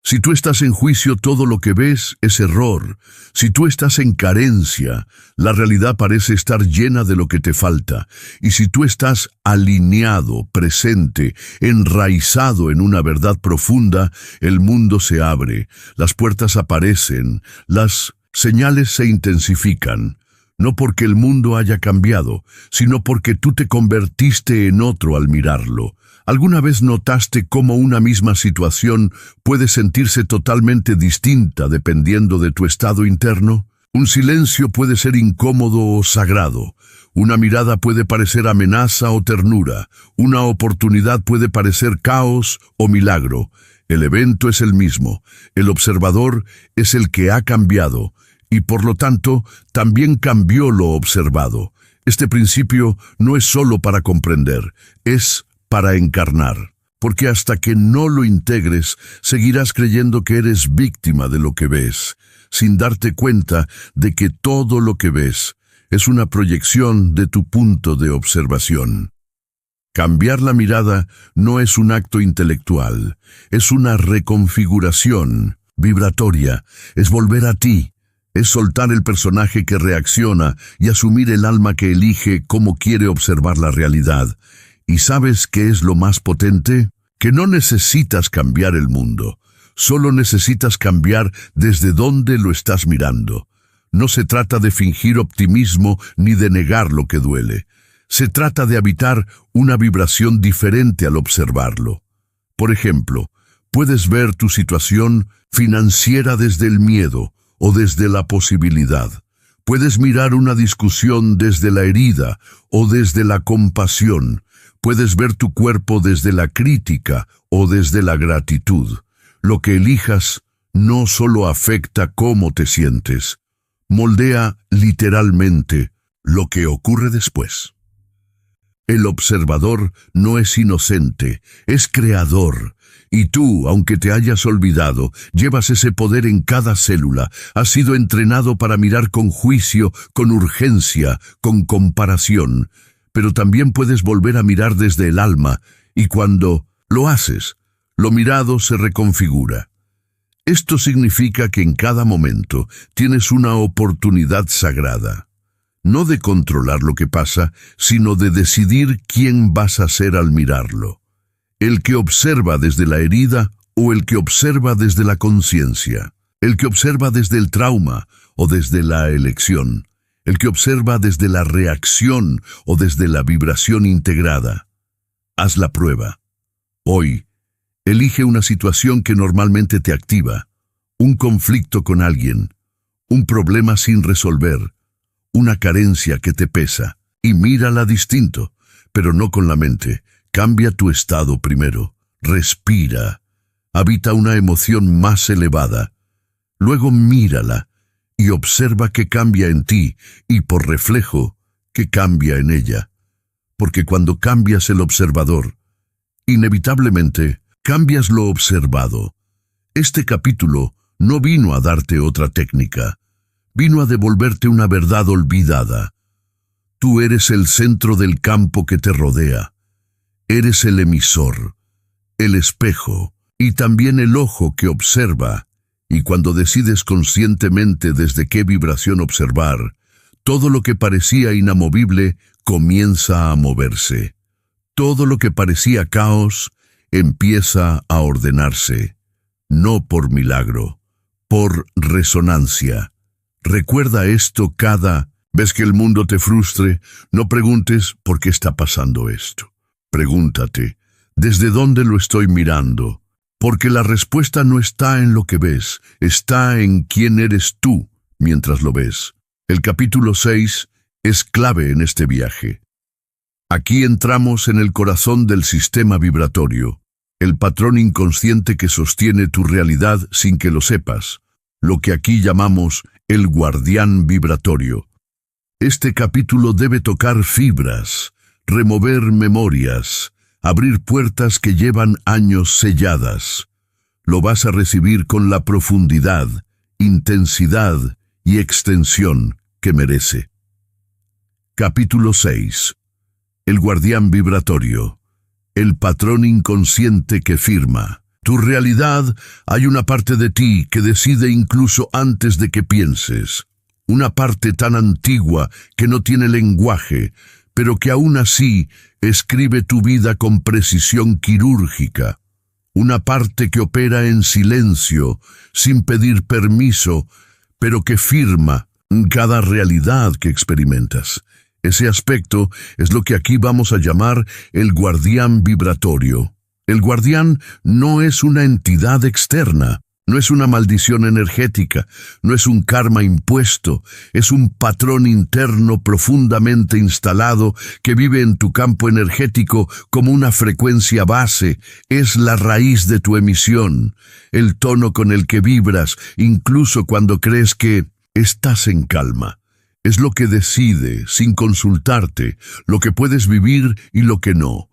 Si tú estás en juicio, todo lo que ves es error. Si tú estás en carencia, la realidad parece estar llena de lo que te falta. Y si tú estás alineado, presente, enraizado en una verdad profunda, el mundo se abre, las puertas aparecen, las señales se intensifican. No porque el mundo haya cambiado, sino porque tú te convertiste en otro al mirarlo. ¿Alguna vez notaste cómo una misma situación puede sentirse totalmente distinta dependiendo de tu estado interno? Un silencio puede ser incómodo o sagrado. Una mirada puede parecer amenaza o ternura. Una oportunidad puede parecer caos o milagro. El evento es el mismo. El observador es el que ha cambiado. Y por lo tanto, también cambió lo observado. Este principio no es solo para comprender, es para encarnar. Porque hasta que no lo integres, seguirás creyendo que eres víctima de lo que ves, sin darte cuenta de que todo lo que ves es una proyección de tu punto de observación. Cambiar la mirada no es un acto intelectual, es una reconfiguración vibratoria, es volver a ti. Es soltar el personaje que reacciona y asumir el alma que elige cómo quiere observar la realidad. ¿Y sabes qué es lo más potente? Que no necesitas cambiar el mundo, solo necesitas cambiar desde dónde lo estás mirando. No se trata de fingir optimismo ni de negar lo que duele. Se trata de habitar una vibración diferente al observarlo. Por ejemplo, puedes ver tu situación financiera desde el miedo, o desde la posibilidad. Puedes mirar una discusión desde la herida o desde la compasión. Puedes ver tu cuerpo desde la crítica o desde la gratitud. Lo que elijas no solo afecta cómo te sientes, moldea literalmente lo que ocurre después. El observador no es inocente, es creador. Y tú, aunque te hayas olvidado, llevas ese poder en cada célula. Has sido entrenado para mirar con juicio, con urgencia, con comparación. Pero también puedes volver a mirar desde el alma, y cuando lo haces, lo mirado se reconfigura. Esto significa que en cada momento tienes una oportunidad sagrada. No de controlar lo que pasa, sino de decidir quién vas a ser al mirarlo. El que observa desde la herida o el que observa desde la conciencia. El que observa desde el trauma o desde la elección. El que observa desde la reacción o desde la vibración integrada. Haz la prueba. Hoy, elige una situación que normalmente te activa. Un conflicto con alguien. Un problema sin resolver. Una carencia que te pesa, y mírala distinto, pero no con la mente. Cambia tu estado primero, respira, habita una emoción más elevada. Luego mírala y observa que cambia en ti y por reflejo que cambia en ella. Porque cuando cambias el observador, inevitablemente cambias lo observado. Este capítulo no vino a darte otra técnica. Vino a devolverte una verdad olvidada. Tú eres el centro del campo que te rodea. Eres el emisor, el espejo y también el ojo que observa. Y cuando decides conscientemente desde qué vibración observar, todo lo que parecía inamovible comienza a moverse. Todo lo que parecía caos empieza a ordenarse. No por milagro, por resonancia. Recuerda esto cada vez que el mundo te frustre. No preguntes ¿por qué está pasando esto? Pregúntate, ¿desde dónde lo estoy mirando? Porque la respuesta no está en lo que ves, está en quién eres tú mientras lo ves. El capítulo 6 es clave en este viaje. Aquí entramos en el corazón del sistema vibratorio, el patrón inconsciente que sostiene tu realidad sin que lo sepas, lo que aquí llamamos el guardián vibratorio. Este capítulo debe tocar fibras, remover memorias, abrir puertas que llevan años selladas. Lo vas a recibir con la profundidad, intensidad y extensión que merece. Capítulo 6. El guardián vibratorio. El patrón inconsciente que firma. Tu realidad, hay una parte de ti que decide incluso antes de que pienses. Una parte tan antigua que no tiene lenguaje, pero que aún así escribe tu vida con precisión quirúrgica. Una parte que opera en silencio, sin pedir permiso, pero que firma cada realidad que experimentas. Ese aspecto es lo que aquí vamos a llamar el guardián vibratorio. El guardián no es una entidad externa, no es una maldición energética, no es un karma impuesto, es un patrón interno profundamente instalado que vive en tu campo energético como una frecuencia base, es la raíz de tu emisión, el tono con el que vibras, incluso cuando crees que estás en calma. Es lo que decide, sin consultarte, lo que puedes vivir y lo que no.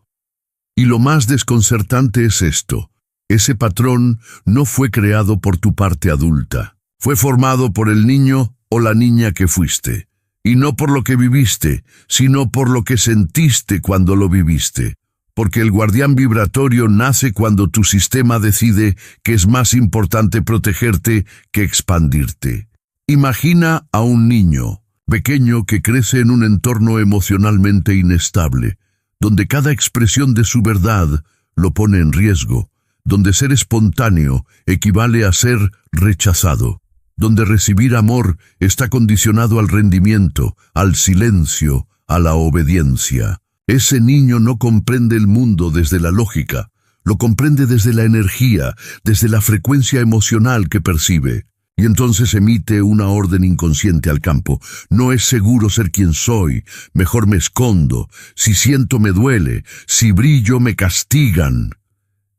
Y lo más desconcertante es esto. Ese patrón no fue creado por tu parte adulta. Fue formado por el niño o la niña que fuiste. Y no por lo que viviste, sino por lo que sentiste cuando lo viviste. Porque el guardián vibratorio nace cuando tu sistema decide que es más importante protegerte que expandirte. Imagina a un niño pequeño que crece en un entorno emocionalmente inestable, donde cada expresión de su verdad lo pone en riesgo, donde ser espontáneo equivale a ser rechazado, donde recibir amor está condicionado al rendimiento, al silencio, a la obediencia. Ese niño no comprende el mundo desde la lógica, lo comprende desde la energía, desde la frecuencia emocional que percibe. Y entonces emite una orden inconsciente al campo. No es seguro ser quien soy, mejor me escondo. Si siento me duele, si brillo me castigan.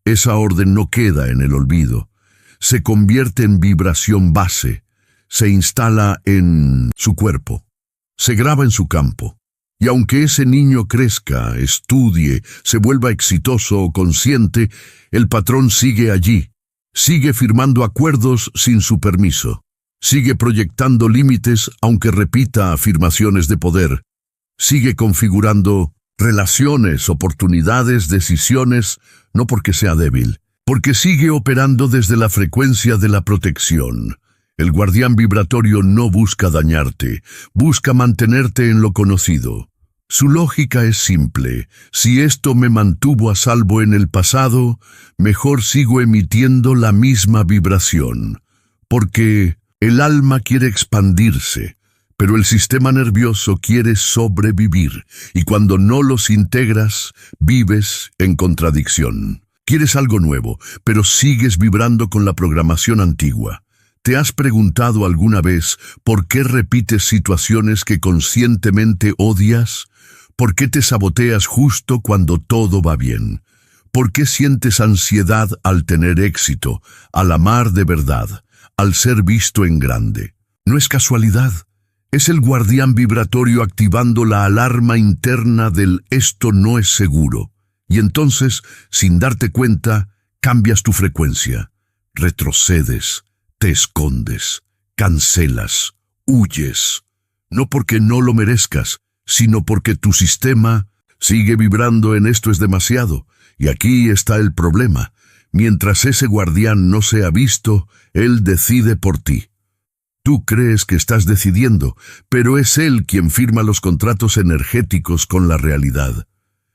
Esa orden no queda en el olvido. Se convierte en vibración base. Se instala en su cuerpo. Se graba en su campo. Y aunque ese niño crezca, estudie, se vuelva exitoso o consciente, el patrón sigue allí. Sigue firmando acuerdos sin su permiso. Sigue proyectando límites aunque repita afirmaciones de poder. Sigue configurando relaciones, oportunidades, decisiones, no porque sea débil, porque sigue operando desde la frecuencia de la protección. El guardián vibratorio no busca dañarte, busca mantenerte en lo conocido. Su lógica es simple: si esto me mantuvo a salvo en el pasado, mejor sigo emitiendo la misma vibración. Porque el alma quiere expandirse, pero el sistema nervioso quiere sobrevivir, y cuando no los integras, vives en contradicción. Quieres algo nuevo, pero sigues vibrando con la programación antigua. ¿Te has preguntado alguna vez por qué repites situaciones que conscientemente odias? ¿Por qué te saboteas justo cuando todo va bien? ¿Por qué sientes ansiedad al tener éxito, al amar de verdad, al ser visto en grande? No es casualidad. Es el guardián vibratorio activando la alarma interna del esto no es seguro. Y entonces, sin darte cuenta, cambias tu frecuencia. Retrocedes, te escondes, cancelas, huyes. No porque no lo merezcas, sino porque tu sistema sigue vibrando en esto es demasiado. Y aquí está el problema. Mientras ese guardián no sea visto, él decide por ti. Tú crees que estás decidiendo, pero es él quien firma los contratos energéticos con la realidad.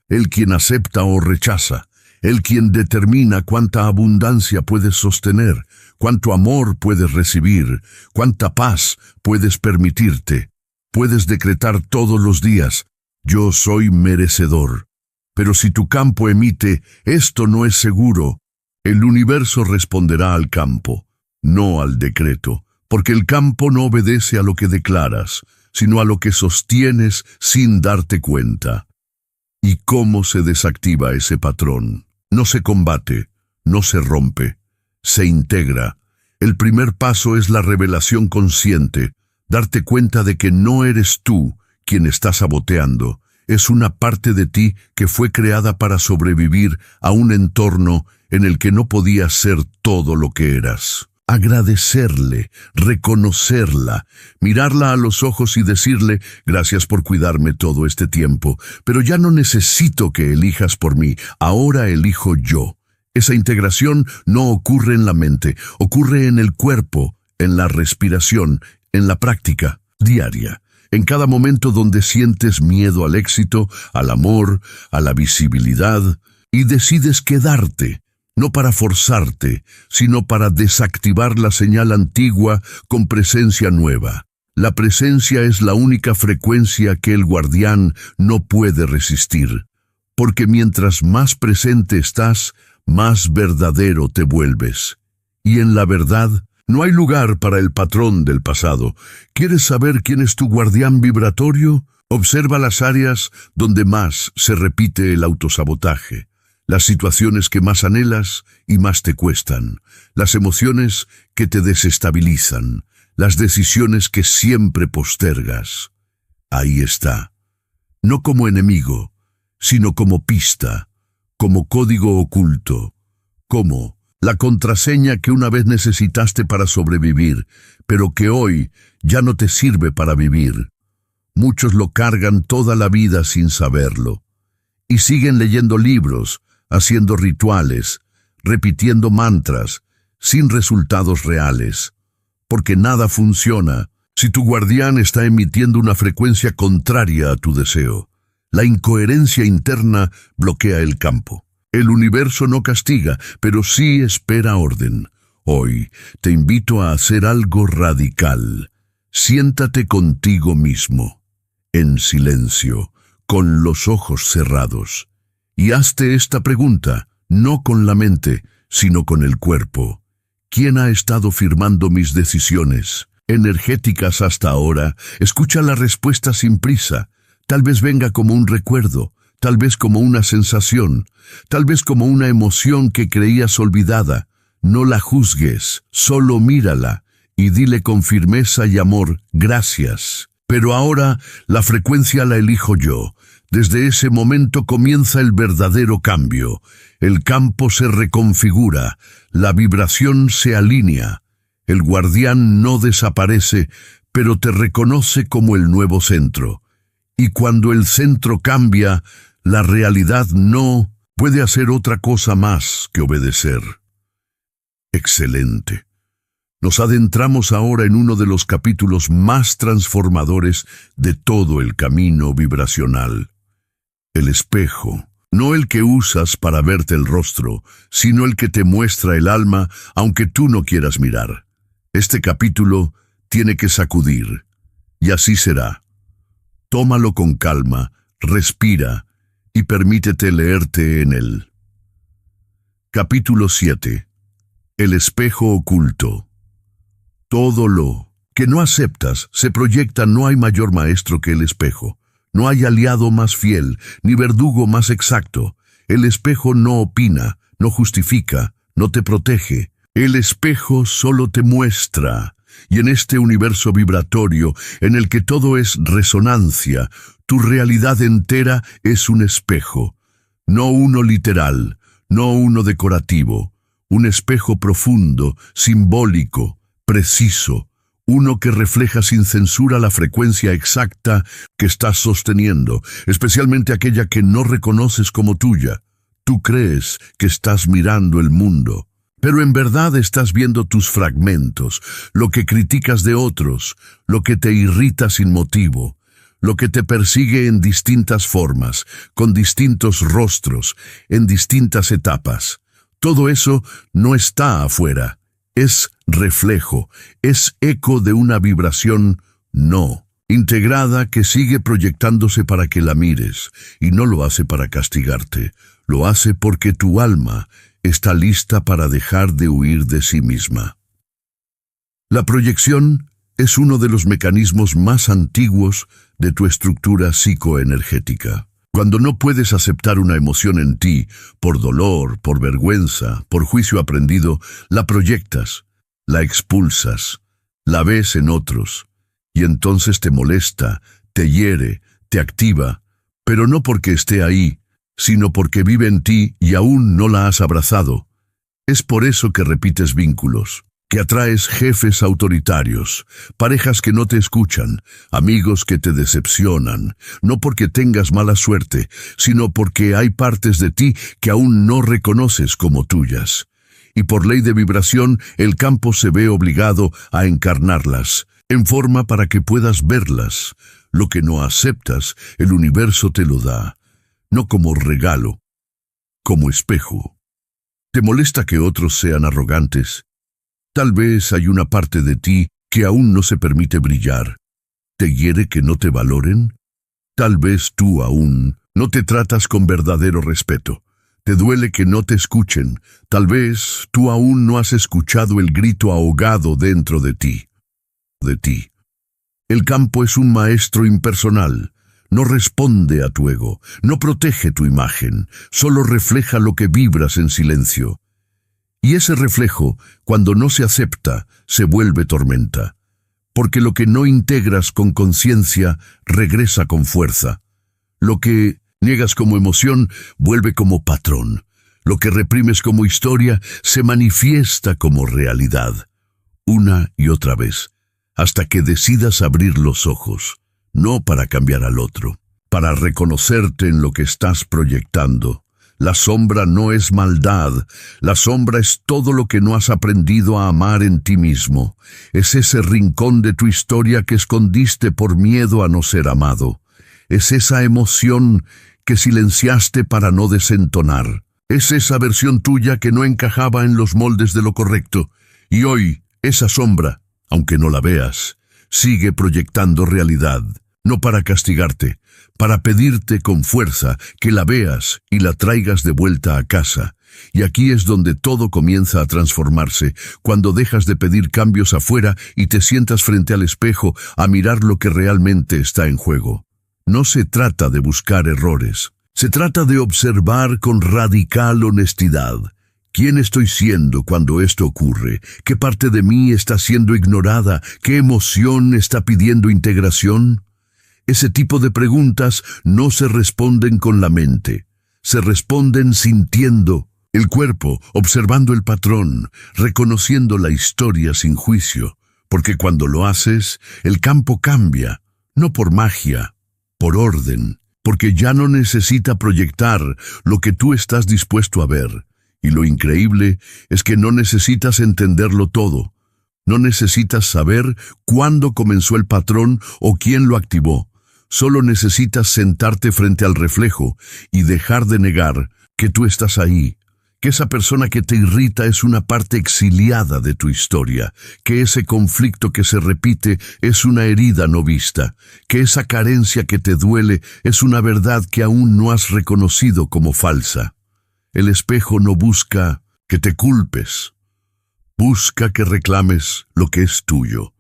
Él quien acepta o rechaza. Él quien determina cuánta abundancia puedes sostener, cuánto amor puedes recibir, cuánta paz puedes permitirte. Puedes decretar todos los días: yo soy merecedor. Pero si tu campo emite esto no es seguro, el universo responderá al campo, no al decreto, porque el campo no obedece a lo que declaras, sino a lo que sostienes sin darte cuenta. ¿Y cómo se desactiva ese patrón? No se combate, no se rompe, se integra. El primer paso es la revelación consciente, darte cuenta de que no eres tú quien está saboteando, es una parte de ti que fue creada para sobrevivir a un entorno en el que no podías ser todo lo que eras. Agradecerle, reconocerla, mirarla a los ojos y decirle: gracias por cuidarme todo este tiempo, pero ya no necesito que elijas por mí, ahora elijo yo. Esa integración no ocurre en la mente, ocurre en el cuerpo, en la respiración, en la práctica diaria. En cada momento donde sientes miedo al éxito, al amor, a la visibilidad, y decides quedarte, no para forzarte, sino para desactivar la señal antigua con presencia nueva. La presencia es la única frecuencia que el guardián no puede resistir, porque mientras más presente estás, más verdadero te vuelves. Y en la verdad, no hay lugar para el patrón del pasado. ¿Quieres saber quién es tu guardián vibratorio? Observa las áreas donde más se repite el autosabotaje, las situaciones que más anhelas y más te cuestan, las emociones que te desestabilizan, las decisiones que siempre postergas. Ahí está, no como enemigo, sino como pista, como código oculto, como la contraseña que una vez necesitaste para sobrevivir, pero que hoy ya no te sirve para vivir. Muchos lo cargan toda la vida sin saberlo, y siguen leyendo libros, haciendo rituales, repitiendo mantras, sin resultados reales, porque nada funciona si tu guardián está emitiendo una frecuencia contraria a tu deseo. La incoherencia interna bloquea el campo. El universo no castiga, pero sí espera orden. Hoy te invito a hacer algo radical. Siéntate contigo mismo, en silencio, con los ojos cerrados, y hazte esta pregunta, no con la mente, sino con el cuerpo. ¿Quién ha estado firmando mis decisiones energéticas hasta ahora? Escucha la respuesta sin prisa. Tal vez venga como un recuerdo, tal vez como una sensación, tal vez como una emoción que creías olvidada. No la juzgues, solo mírala y dile con firmeza y amor: gracias. Pero ahora la frecuencia la elijo yo. Desde ese momento comienza el verdadero cambio. El campo se reconfigura, la vibración se alinea. El guardián no desaparece, pero te reconoce como el nuevo centro. Y cuando el centro cambia, la realidad no puede hacer otra cosa más que obedecer. Excelente. Nos adentramos ahora en uno de los capítulos más transformadores de todo el camino vibracional. El espejo, no el que usas para verte el rostro, sino el que te muestra el alma, aunque tú no quieras mirar. Este capítulo tiene que sacudir, y así será. Tómalo con calma, respira, y permítete leerte en él. Capítulo 7. El espejo oculto. Todo lo que no aceptas se proyecta. No hay mayor maestro que el espejo. No hay aliado más fiel, ni verdugo más exacto. El espejo no opina, no justifica, no te protege. El espejo solo te muestra. Y en este universo vibratorio, en el que todo es resonancia, tu realidad entera es un espejo. No uno literal, no uno decorativo. Un espejo profundo, simbólico, preciso. Uno que refleja sin censura la frecuencia exacta que estás sosteniendo, especialmente aquella que no reconoces como tuya. Tú crees que estás mirando el mundo, pero en verdad estás viendo tus fragmentos, lo que criticas de otros, lo que te irrita sin motivo, lo que te persigue en distintas formas, con distintos rostros, en distintas etapas. Todo eso no está afuera. Es reflejo, es eco de una vibración no integrada que sigue proyectándose para que la mires, y no lo hace para castigarte, lo hace porque tu alma está lista para dejar de huir de sí misma. La proyección es uno de los mecanismos más antiguos de tu estructura psicoenergética. Cuando no puedes aceptar una emoción en ti, por dolor, por vergüenza, por juicio aprendido, la proyectas, la expulsas, la ves en otros, y entonces te molesta, te hiere, te activa, pero no porque esté ahí, sino porque vive en ti y aún no la has abrazado. Es por eso que repites vínculos, que atraes jefes autoritarios, parejas que no te escuchan, amigos que te decepcionan, no porque tengas mala suerte, sino porque hay partes de ti que aún no reconoces como tuyas. Y por ley de vibración, el campo se ve obligado a encarnarlas, en forma para que puedas verlas. Lo que no aceptas, el universo te lo da, no como regalo, como espejo. ¿Te molesta que otros sean arrogantes? Tal vez hay una parte de ti que aún no se permite brillar. ¿Te hiere que no te valoren? Tal vez tú aún no te tratas con verdadero respeto. Te duele que no te escuchen. Tal vez tú aún no has escuchado el grito ahogado dentro de ti. El campo es un maestro impersonal. No responde a tu ego, no protege tu imagen, solo refleja lo que vibras en silencio. Y ese reflejo, cuando no se acepta, se vuelve tormenta. Porque lo que no integras con conciencia, regresa con fuerza. Lo que niegas como emoción, vuelve como patrón. Lo que reprimes como historia, se manifiesta como realidad. Una y otra vez, hasta que decidas abrir los ojos. No para cambiar al otro, para reconocerte en lo que estás proyectando. La sombra no es maldad, la sombra es todo lo que no has aprendido a amar en ti mismo. Es ese rincón de tu historia que escondiste por miedo a no ser amado. Es esa emoción que silenciaste para no desentonar. Es esa versión tuya que no encajaba en los moldes de lo correcto. Y hoy, esa sombra, aunque no la veas, sigue proyectando realidad. No para castigarte, para pedirte con fuerza que la veas y la traigas de vuelta a casa. Y aquí es donde todo comienza a transformarse, cuando dejas de pedir cambios afuera y te sientas frente al espejo a mirar lo que realmente está en juego. No se trata de buscar errores, se trata de observar con radical honestidad ¿Quién estoy siendo cuando esto ocurre? ¿Qué parte de mí está siendo ignorada? ¿Qué emoción está pidiendo integración? Ese tipo de preguntas no se responden con la mente, se responden sintiendo el cuerpo, observando el patrón, reconociendo la historia sin juicio, porque cuando lo haces, el campo cambia, no por magia, por orden, porque ya no necesita proyectar lo que tú estás dispuesto a ver. Y lo increíble es que no necesitas entenderlo todo, no necesitas saber cuándo comenzó el patrón o quién lo activó. Solo necesitas sentarte frente al reflejo y dejar de negar que tú estás ahí, que esa persona que te irrita es una parte exiliada de tu historia, que ese conflicto que se repite es una herida no vista, que esa carencia que te duele es una verdad que aún no has reconocido como falsa. El espejo no busca que te culpes, busca que reclames lo que es tuyo.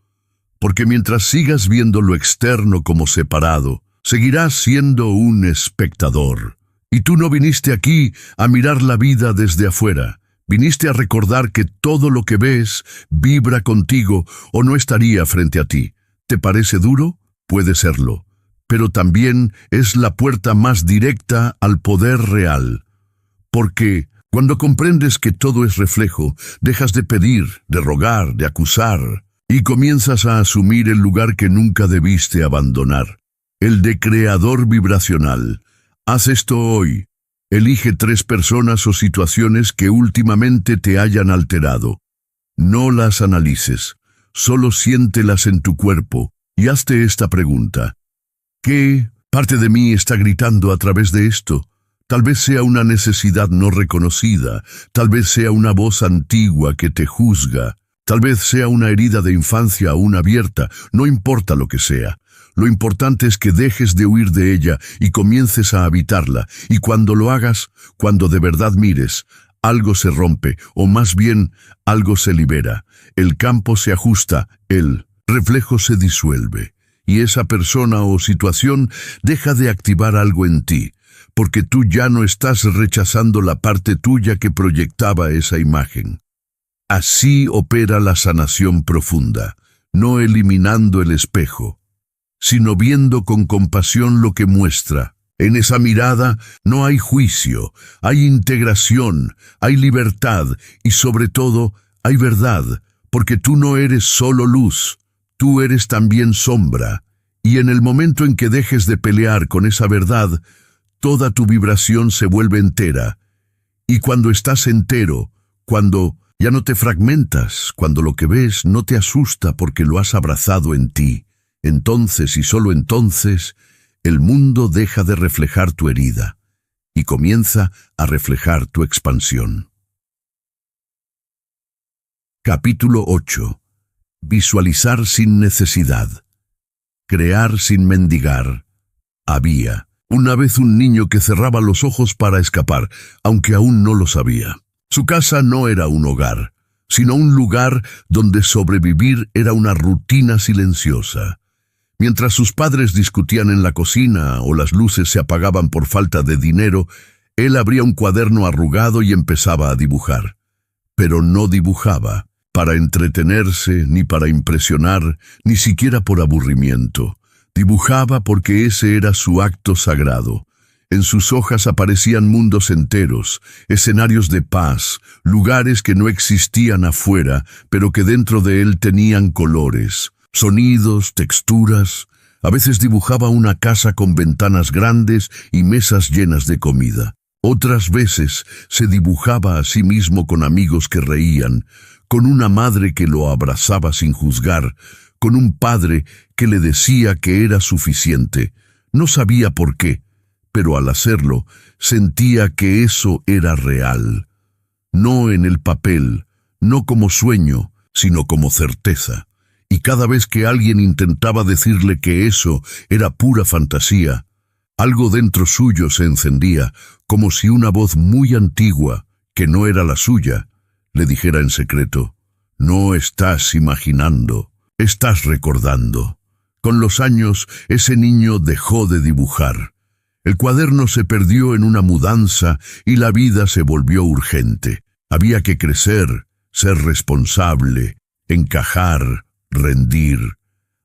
Porque mientras sigas viendo lo externo como separado, seguirás siendo un espectador. Y tú no viniste aquí a mirar la vida desde afuera. Viniste a recordar que todo lo que ves vibra contigo o no estaría frente a ti. ¿Te parece duro? Puede serlo. Pero también es la puerta más directa al poder real. Porque cuando comprendes que todo es reflejo, dejas de pedir, de rogar, de acusar, y comienzas a asumir el lugar que nunca debiste abandonar, el de creador vibracional. Haz esto hoy. Elige 3 personas o situaciones que últimamente te hayan alterado. No las analices, solo siéntelas en tu cuerpo y hazte esta pregunta. ¿Qué parte de mí está gritando a través de esto? Tal vez sea una necesidad no reconocida, tal vez sea una voz antigua que te juzga, tal vez sea una herida de infancia aún abierta, no importa lo que sea. Lo importante es que dejes de huir de ella y comiences a habitarla, y cuando lo hagas, cuando de verdad mires, algo se rompe, o más bien, algo se libera. El campo se ajusta, el reflejo se disuelve, y esa persona o situación deja de activar algo en ti, porque tú ya no estás rechazando la parte tuya que proyectaba esa imagen. Así opera la sanación profunda, no eliminando el espejo, sino viendo con compasión lo que muestra. En esa mirada no hay juicio, hay integración, hay libertad y sobre todo hay verdad, porque tú no eres solo luz, tú eres también sombra. Y en el momento en que dejes de pelear con esa verdad, toda tu vibración se vuelve entera. Y cuando estás entero, cuando ya no te fragmentas, cuando lo que ves no te asusta porque lo has abrazado en ti, entonces y solo entonces, el mundo deja de reflejar tu herida y comienza a reflejar tu expansión. Capítulo 8. Visualizar sin necesidad. Crear sin mendigar. Había una vez un niño que cerraba los ojos para escapar, aunque aún no lo sabía. Su casa no era un hogar, sino un lugar donde sobrevivir era una rutina silenciosa. Mientras sus padres discutían en la cocina o las luces se apagaban por falta de dinero, él abría un cuaderno arrugado y empezaba a dibujar. Pero no dibujaba para entretenerse, ni para impresionar, ni siquiera por aburrimiento. Dibujaba porque ese era su acto sagrado. En sus hojas aparecían mundos enteros, escenarios de paz, lugares que no existían afuera, pero que dentro de él tenían colores, sonidos, texturas. A veces dibujaba una casa con ventanas grandes y mesas llenas de comida. Otras veces se dibujaba a sí mismo con amigos que reían, con una madre que lo abrazaba sin juzgar, con un padre que le decía que era suficiente. No sabía por qué, pero al hacerlo sentía que eso era real. No en el papel, no como sueño, sino como certeza. Y cada vez que alguien intentaba decirle que eso era pura fantasía, algo dentro suyo se encendía, como si una voz muy antigua, que no era la suya, le dijera en secreto: «No estás imaginando, estás recordando». Con los años, ese niño dejó de dibujar. El cuaderno se perdió en una mudanza y la vida se volvió urgente. Había que crecer, ser responsable, encajar, rendir.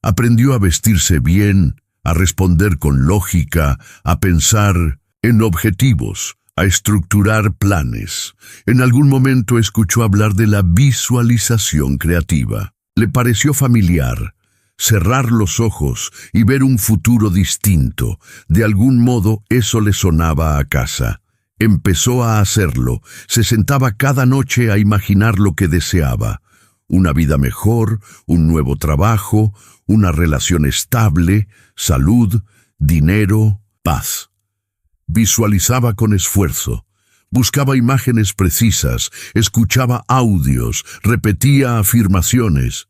Aprendió a vestirse bien, a responder con lógica, a pensar en objetivos, a estructurar planes. En algún momento escuchó hablar de la visualización creativa. Le pareció familiar. Cerrar los ojos y ver un futuro distinto. De algún modo eso le sonaba a casa. Empezó a hacerlo. Se sentaba cada noche a imaginar lo que deseaba. Una vida mejor, un nuevo trabajo, una relación estable, salud, dinero, paz. Visualizaba con esfuerzo. Buscaba imágenes precisas, escuchaba audios, repetía afirmaciones.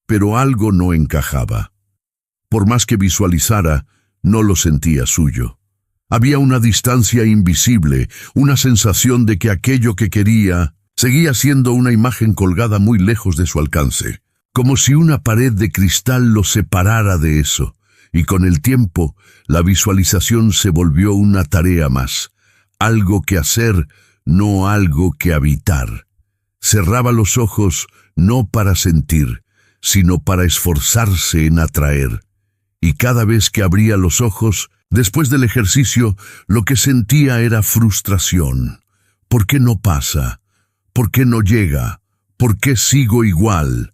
Pero algo no encajaba. Por más que visualizara, no lo sentía suyo. Había una distancia invisible, una sensación de que aquello que quería seguía siendo una imagen colgada muy lejos de su alcance, como si una pared de cristal lo separara de eso, y con el tiempo la visualización se volvió una tarea más, algo que hacer, no algo que habitar. Cerraba los ojos no para sentir, sino para esforzarse en atraer. Y cada vez que abría los ojos, después del ejercicio, lo que sentía era frustración. ¿Por qué no pasa? ¿Por qué no llega? ¿Por qué sigo igual?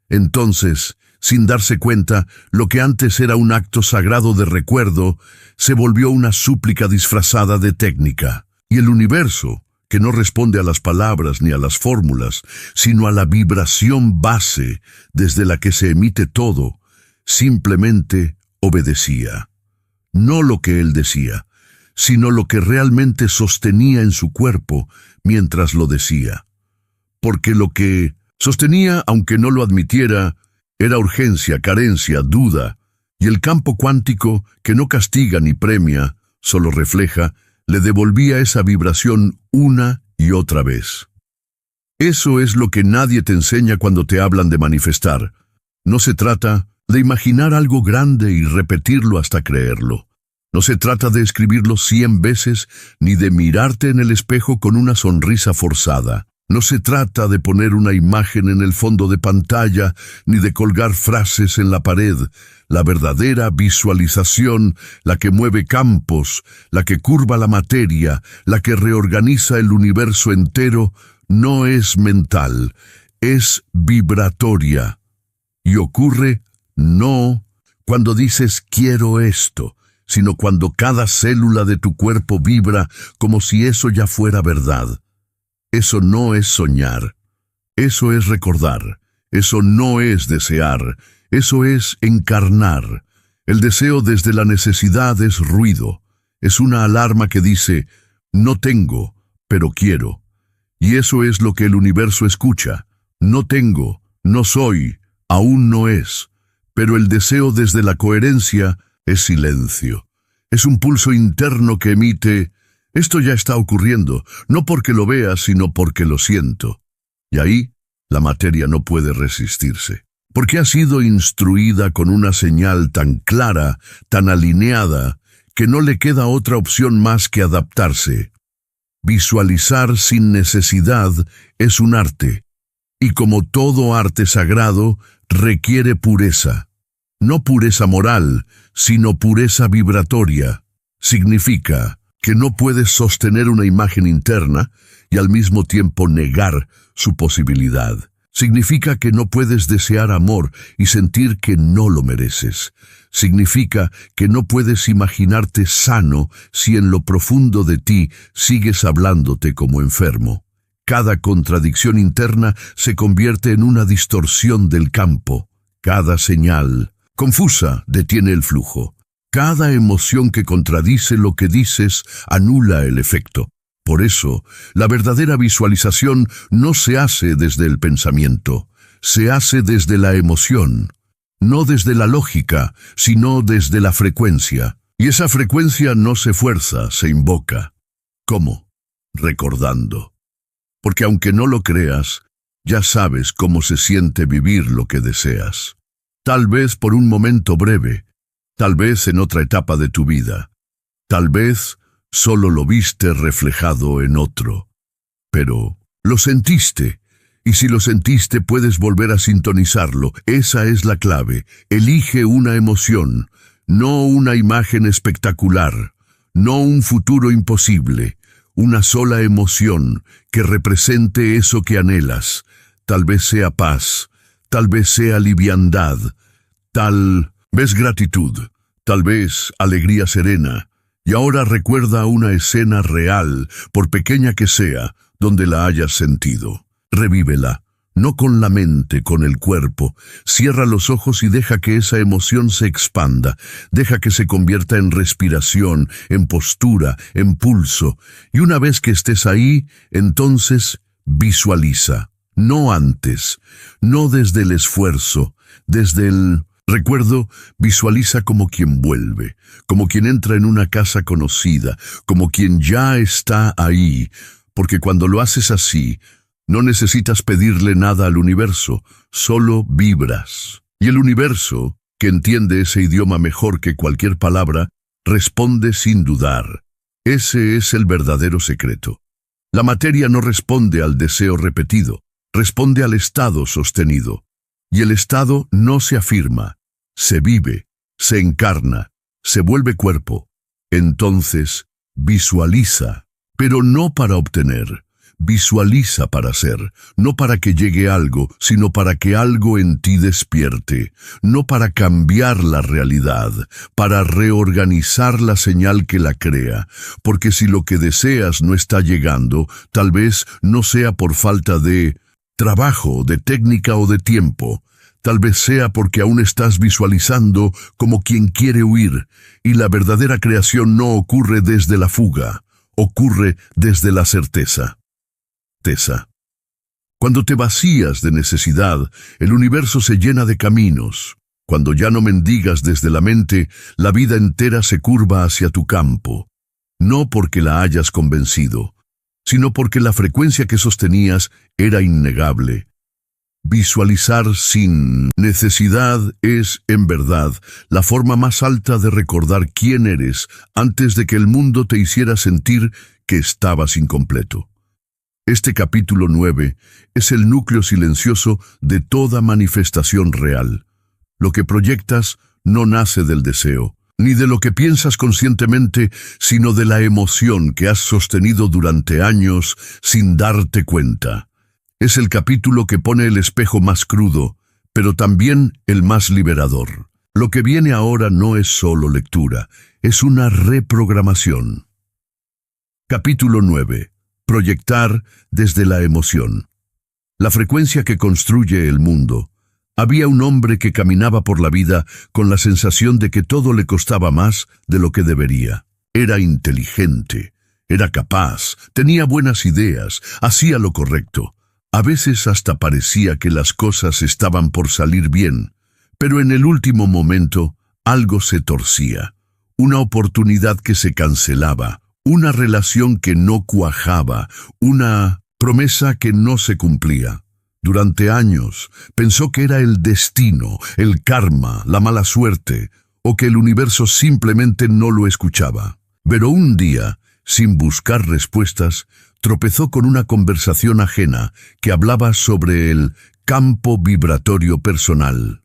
Entonces, sin darse cuenta, lo que antes era un acto sagrado de recuerdo, se volvió una súplica disfrazada de técnica. Y el universo, que no responde a las palabras ni a las fórmulas, sino a la vibración base desde la que se emite todo, simplemente obedecía. No lo que él decía, sino lo que realmente sostenía en su cuerpo mientras lo decía. Porque lo que sostenía, aunque no lo admitiera, era urgencia, carencia, duda, y el campo cuántico, que no castiga ni premia, solo refleja, le devolvía esa vibración una y otra vez. Eso es lo que nadie te enseña cuando te hablan de manifestar. No se trata de imaginar algo grande y repetirlo hasta creerlo. No se trata de escribirlo 100 veces ni de mirarte en el espejo con una sonrisa forzada. No se trata de poner una imagen en el fondo de pantalla ni de colgar frases en la pared. La verdadera visualización, la que mueve campos, la que curva la materia, la que reorganiza el universo entero, no es mental, es vibratoria. Y ocurre no cuando dices quiero esto, sino cuando cada célula de tu cuerpo vibra como si eso ya fuera verdad. Eso no es soñar, eso es recordar, eso no es desear, eso es encarnar. El deseo desde la necesidad es ruido, es una alarma que dice, no tengo, pero quiero. Y eso es lo que el universo escucha, no tengo, no soy, aún no es. Pero el deseo desde la coherencia es silencio, es un pulso interno que emite, esto ya está ocurriendo, no porque lo vea, sino porque lo siento. Y ahí, la materia no puede resistirse, porque ha sido instruida con una señal tan clara, tan alineada, que no le queda otra opción más que adaptarse. Visualizar sin necesidad es un arte, y como todo arte sagrado, requiere pureza. No pureza moral, sino pureza vibratoria. Significa que no puedes sostener una imagen interna y al mismo tiempo negar su posibilidad. Significa que no puedes desear amor y sentir que no lo mereces. Significa que no puedes imaginarte sano si en lo profundo de ti sigues hablándote como enfermo. Cada contradicción interna se convierte en una distorsión del campo. Cada señal confusa detiene el flujo. Cada emoción que contradice lo que dices anula el efecto. Por eso, la verdadera visualización no se hace desde el pensamiento, se hace desde la emoción. No desde la lógica, sino desde la frecuencia. Y esa frecuencia no se fuerza, se invoca. ¿Cómo? Recordando. Porque aunque no lo creas, ya sabes cómo se siente vivir lo que deseas. Tal vez por un momento breve, tal vez en otra etapa de tu vida, tal vez solo lo viste reflejado en otro. Pero Lo sentiste. Y si lo sentiste, puedes volver a sintonizarlo. Esa es la clave. Elige una emoción, no una imagen espectacular, no un futuro imposible. Una sola emoción que represente eso que anhelas. Tal vez sea paz, tal vez sea liviandad, tal vez gratitud, tal vez alegría serena. Y ahora recuerda una escena real, por pequeña que sea, donde la hayas sentido. Revívela, no con la mente, con el cuerpo. Cierra los ojos y deja que esa emoción se expanda. Deja que se convierta en respiración, en postura, en pulso. Y una vez que estés ahí, entonces visualiza. No antes, no desde el esfuerzo, desde el recuerdo. Visualiza como quien vuelve, como quien entra en una casa conocida, como quien ya está ahí. Porque cuando lo haces así, no necesitas pedirle nada al universo, solo vibras. Y el universo, que entiende ese idioma mejor que cualquier palabra, responde sin dudar. Ese es el verdadero secreto. La materia no responde al deseo repetido, responde al estado sostenido. Y el estado no se afirma, se vive, se encarna, se vuelve cuerpo. Entonces, visualiza, pero no para obtener. Visualiza para ser, no para que llegue algo, sino para que algo en ti despierte, no para cambiar la realidad, para reorganizar la señal que la crea, porque si lo que deseas no está llegando, tal vez no sea por falta de trabajo, de técnica o de tiempo. Tal vez sea porque aún estás visualizando como quien quiere huir, y la verdadera creación no ocurre desde la fuga, ocurre desde la certeza. Cuando te vacías de necesidad, el universo se llena de caminos. Cuando ya no mendigas desde la mente, la vida entera se curva hacia tu campo. No porque la hayas convencido, sino porque la frecuencia que sostenías era innegable. Visualizar sin necesidad es, en verdad, la forma más alta de recordar quién eres antes de que el mundo te hiciera sentir que estabas incompleto. Este capítulo 9 es el núcleo silencioso de toda manifestación real. Lo que proyectas no nace del deseo, ni de lo que piensas conscientemente, sino de la emoción que has sostenido durante años sin darte cuenta. Es el capítulo que pone el espejo más crudo, pero también el más liberador. Lo que viene ahora no es solo lectura, es una reprogramación. Capítulo 9. Proyectar desde la emoción. La frecuencia que construye el mundo. Había un hombre que caminaba por la vida con la sensación de que todo le costaba más de lo que debería. Era inteligente, era capaz, tenía buenas ideas, hacía lo correcto. A veces hasta parecía que las cosas estaban por salir bien, pero en el último momento algo se torcía. Una oportunidad que se cancelaba, una relación que no cuajaba, una promesa que no se cumplía. Durante años pensó que era el destino, el karma, la mala suerte, o que el universo simplemente no lo escuchaba. Pero un día, sin buscar respuestas, tropezó con una conversación ajena que hablaba sobre el campo vibratorio personal.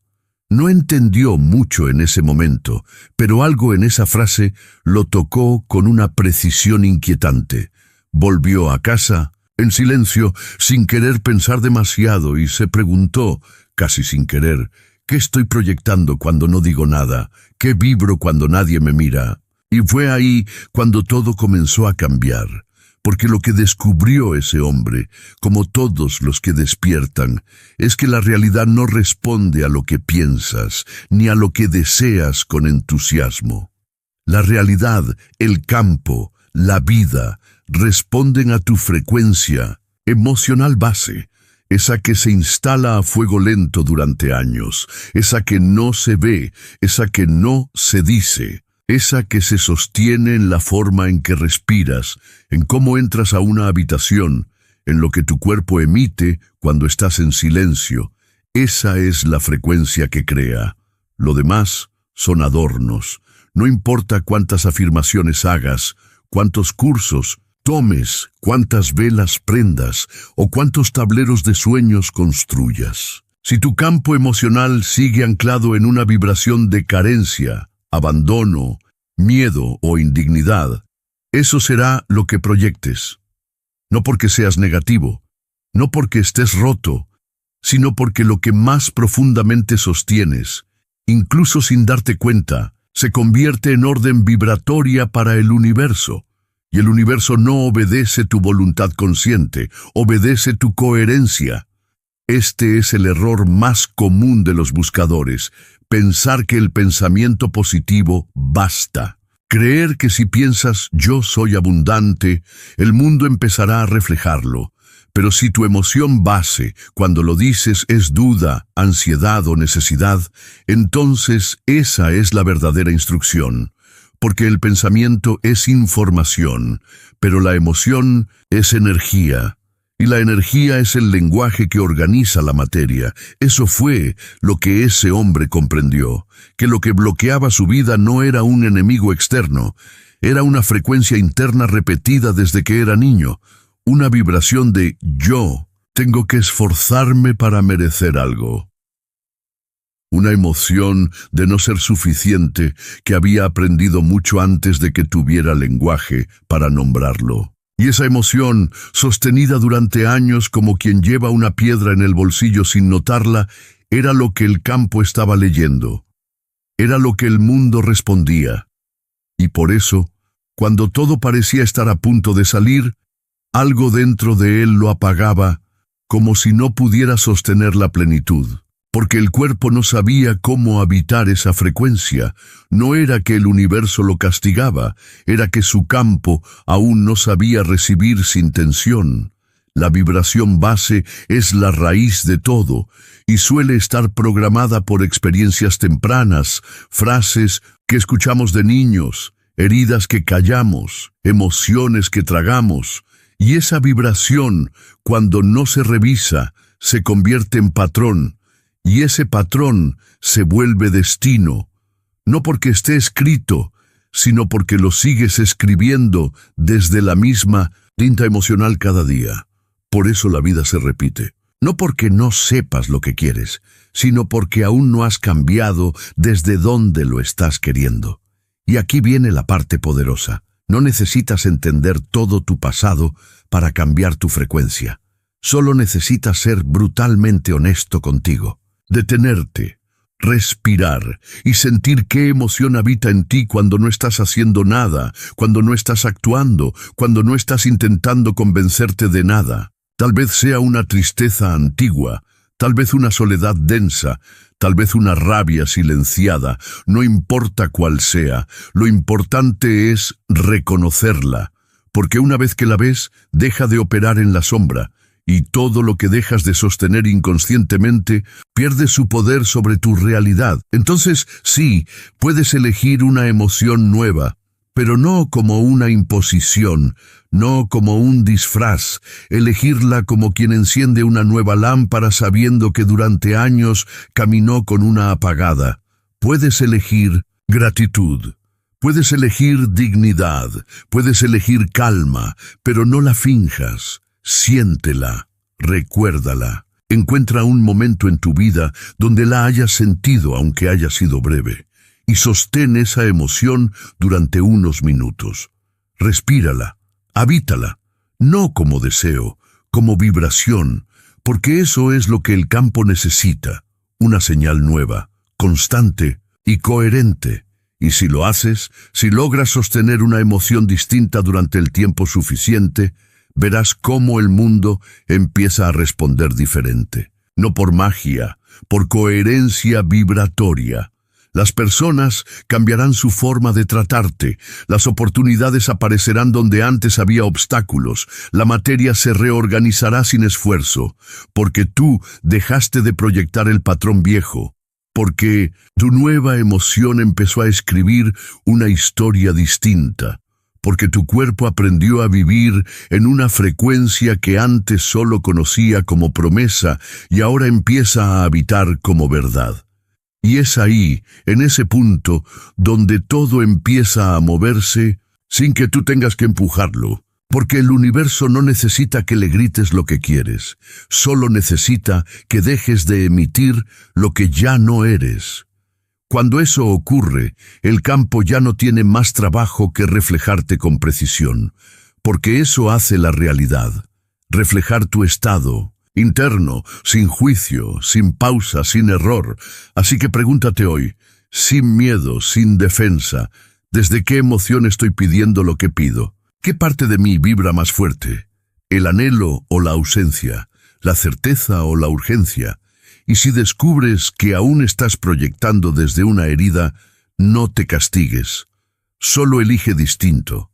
No entendió mucho en ese momento, pero algo en esa frase lo tocó con una precisión inquietante. Volvió a casa, en silencio, sin querer pensar demasiado, y se preguntó, casi sin querer, ¿qué estoy proyectando cuando no digo nada? ¿Qué vibro cuando nadie me mira? Y fue ahí cuando todo comenzó a cambiar. Porque lo que descubrió ese hombre, como todos los que despiertan, es que la realidad no responde a lo que piensas, ni a lo que deseas con entusiasmo. La realidad, el campo, la vida, responden a tu frecuencia emocional base, esa que se instala a fuego lento durante años, esa que no se ve, esa que no se dice. Esa que se sostiene en la forma en que respiras, en cómo entras a una habitación, en lo que tu cuerpo emite cuando estás en silencio. Esa es la frecuencia que crea. Lo demás son adornos. No importa cuántas afirmaciones hagas, cuántos cursos, tomes, cuántas velas prendas o cuántos tableros de sueños construyas. Si tu campo emocional sigue anclado en una vibración de carencia, abandono, miedo o indignidad, eso será lo que proyectes. No porque seas negativo, no porque estés roto, sino porque lo que más profundamente sostienes, incluso sin darte cuenta, se convierte en orden vibratoria para el universo. Y el universo no obedece tu voluntad consciente, obedece tu coherencia. Este es el error más común de los buscadores, pensar que el pensamiento positivo basta. Creer que si piensas yo soy abundante, el mundo empezará a reflejarlo. Pero si tu emoción base, cuando lo dices, es duda, ansiedad o necesidad, entonces esa es la verdadera instrucción. Porque el pensamiento es información, pero la emoción es energía. Y la energía es el lenguaje que organiza la materia. Eso fue lo que ese hombre comprendió, que lo que bloqueaba su vida no era un enemigo externo, era una frecuencia interna repetida desde que era niño, una vibración de yo tengo que esforzarme para merecer algo. Una emoción de no ser suficiente que había aprendido mucho antes de que tuviera lenguaje para nombrarlo. Y esa emoción, sostenida durante años como quien lleva una piedra en el bolsillo sin notarla, era lo que el campo estaba leyendo. Era lo que el mundo respondía. Y por eso, cuando todo parecía estar a punto de salir, algo dentro de él lo apagaba, como si no pudiera sostener la plenitud. Porque el cuerpo no sabía cómo habitar esa frecuencia. No era que el universo lo castigaba, era que su campo aún no sabía recibir sin tensión. La vibración base es la raíz de todo y suele estar programada por experiencias tempranas, frases que escuchamos de niños, heridas que callamos, emociones que tragamos. Y esa vibración, cuando no se revisa, se convierte en patrón. Y ese patrón se vuelve destino, no porque esté escrito, sino porque lo sigues escribiendo desde la misma tinta emocional cada día. Por eso la vida se repite. No porque no sepas lo que quieres, sino porque aún no has cambiado desde dónde lo estás queriendo. Y aquí viene la parte poderosa. No necesitas entender todo tu pasado para cambiar tu frecuencia. Solo necesitas ser brutalmente honesto contigo. Detenerte, respirar y sentir qué emoción habita en ti cuando no estás haciendo nada, cuando no estás actuando, cuando no estás intentando convencerte de nada. Tal vez sea una tristeza antigua, tal vez una soledad densa, tal vez una rabia silenciada, no importa cuál sea, lo importante es reconocerla, porque una vez que la ves, deja de operar en la sombra, y todo lo que dejas de sostener inconscientemente pierde su poder sobre tu realidad. Entonces, sí, puedes elegir una emoción nueva, pero no como una imposición, no como un disfraz, elegirla como quien enciende una nueva lámpara sabiendo que durante años caminó con una apagada. Puedes elegir gratitud. Puedes elegir dignidad, puedes elegir calma, pero no la finjas. Siéntela, recuérdala. Encuentra un momento en tu vida donde la hayas sentido aunque haya sido breve, y sostén esa emoción durante unos minutos. Respírala, habítala, no como deseo, como vibración, porque eso es lo que el campo necesita, una señal nueva, constante y coherente. Y si lo haces, si logras sostener una emoción distinta durante el tiempo suficiente, verás cómo el mundo empieza a responder diferente. No por magia, por coherencia vibratoria. Las personas cambiarán su forma de tratarte, las oportunidades aparecerán donde antes había obstáculos, la materia se reorganizará sin esfuerzo, porque tú dejaste de proyectar el patrón viejo, porque tu nueva emoción empezó a escribir una historia distinta. Porque tu cuerpo aprendió a vivir en una frecuencia que antes solo conocía como promesa y ahora empieza a habitar como verdad. Y es ahí, en ese punto, donde todo empieza a moverse sin que tú tengas que empujarlo. Porque el universo no necesita que le grites lo que quieres, solo necesita que dejes de emitir lo que ya no eres. Cuando eso ocurre, el campo ya no tiene más trabajo que reflejarte con precisión, porque eso hace la realidad, reflejar tu estado interno, sin juicio, sin pausa, sin error. Así que pregúntate hoy, sin miedo, sin defensa, ¿desde qué emoción estoy pidiendo lo que pido? ¿Qué parte de mí vibra más fuerte? ¿El anhelo o la ausencia? ¿La certeza o la urgencia? Y si descubres que aún estás proyectando desde una herida, no te castigues. Solo elige distinto,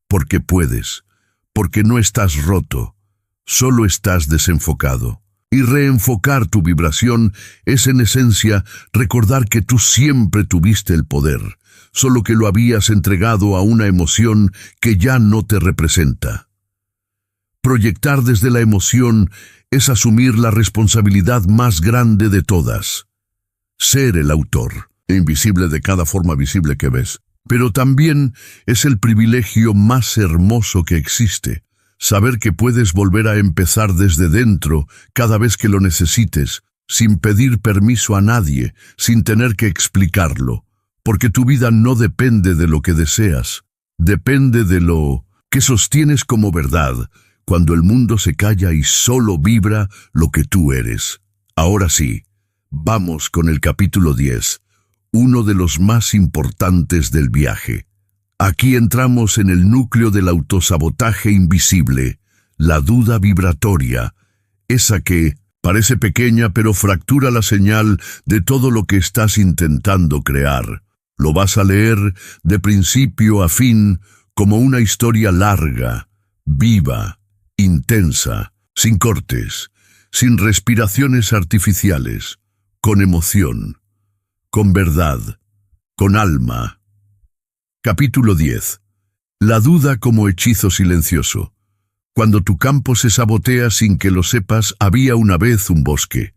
porque puedes, porque no estás roto, solo estás desenfocado. Y reenfocar tu vibración es en esencia recordar que tú siempre tuviste el poder, solo que lo habías entregado a una emoción que ya no te representa. Proyectar desde la emoción es asumir la responsabilidad más grande de todas. Ser el autor, invisible de cada forma visible que ves. Pero también es el privilegio más hermoso que existe. Saber que puedes volver a empezar desde dentro cada vez que lo necesites, sin pedir permiso a nadie, sin tener que explicarlo. Porque tu vida no depende de lo que deseas, depende de lo que sostienes como verdad, cuando el mundo se calla y solo vibra lo que tú eres. Ahora sí, vamos con el capítulo 10, uno de los más importantes del viaje. Aquí entramos en el núcleo del autosabotaje invisible, la duda vibratoria, esa que parece pequeña pero fractura la señal de todo lo que estás intentando crear. Lo vas a leer de principio a fin como una historia larga, viva, intensa, sin cortes, sin respiraciones artificiales, con emoción, con verdad, con alma. Capítulo 10. La duda como hechizo silencioso. Cuando tu campo se sabotea sin que lo sepas, había una vez un bosque.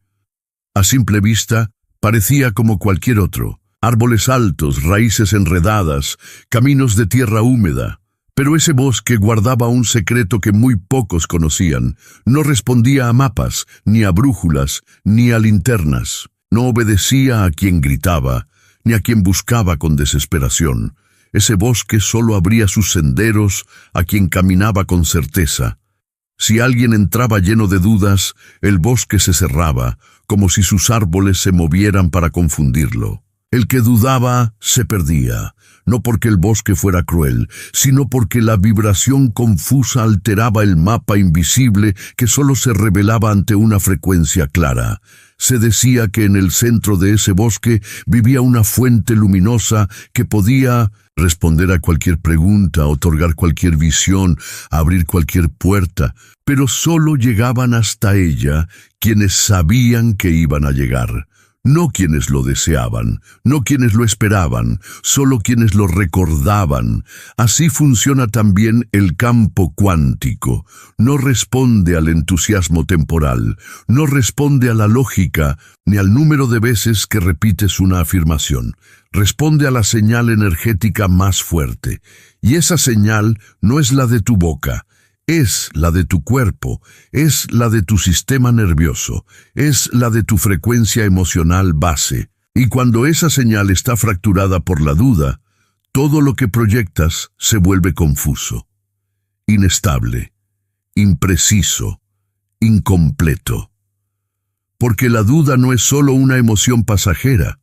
A simple vista, parecía como cualquier otro. Árboles altos, raíces enredadas, caminos de tierra húmeda. Pero ese bosque guardaba un secreto que muy pocos conocían. No respondía a mapas, ni a brújulas, ni a linternas. No obedecía a quien gritaba, ni a quien buscaba con desesperación. Ese bosque solo abría sus senderos a quien caminaba con certeza. Si alguien entraba lleno de dudas, el bosque se cerraba, como si sus árboles se movieran para confundirlo. El que dudaba se perdía, no porque el bosque fuera cruel, sino porque la vibración confusa alteraba el mapa invisible que solo se revelaba ante una frecuencia clara. Se decía que en el centro de ese bosque vivía una fuente luminosa que podía responder a cualquier pregunta, otorgar cualquier visión, abrir cualquier puerta, pero solo llegaban hasta ella quienes sabían que iban a llegar. No quienes lo deseaban, no quienes lo esperaban, solo quienes lo recordaban. Así funciona también el campo cuántico. No responde al entusiasmo temporal, no responde a la lógica, ni al número de veces que repites una afirmación. Responde a la señal energética más fuerte. Y esa señal no es la de tu boca, es la de tu cuerpo, es la de tu sistema nervioso, es la de tu frecuencia emocional base. Y cuando esa señal está fracturada por la duda, todo lo que proyectas se vuelve confuso, inestable, impreciso, incompleto. Porque la duda no es solo una emoción pasajera,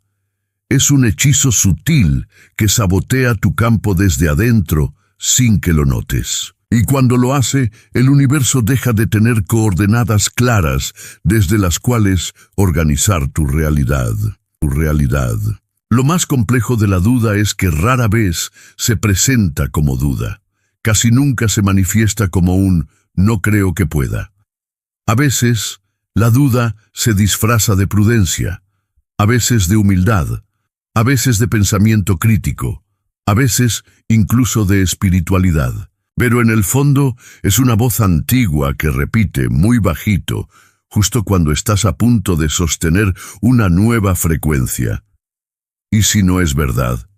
es un hechizo sutil que sabotea tu campo desde adentro sin que lo notes. Y cuando lo hace, el universo deja de tener coordenadas claras desde las cuales organizar tu realidad. Lo más complejo de la duda es que rara vez se presenta como duda. Casi nunca se manifiesta como un no creo que pueda. A veces, la duda se disfraza de prudencia, a veces de humildad, a veces de pensamiento crítico, a veces incluso de espiritualidad. Pero en el fondo es una voz antigua que repite muy bajito, justo cuando estás a punto de sostener una nueva frecuencia. ¿Y si no es verdad?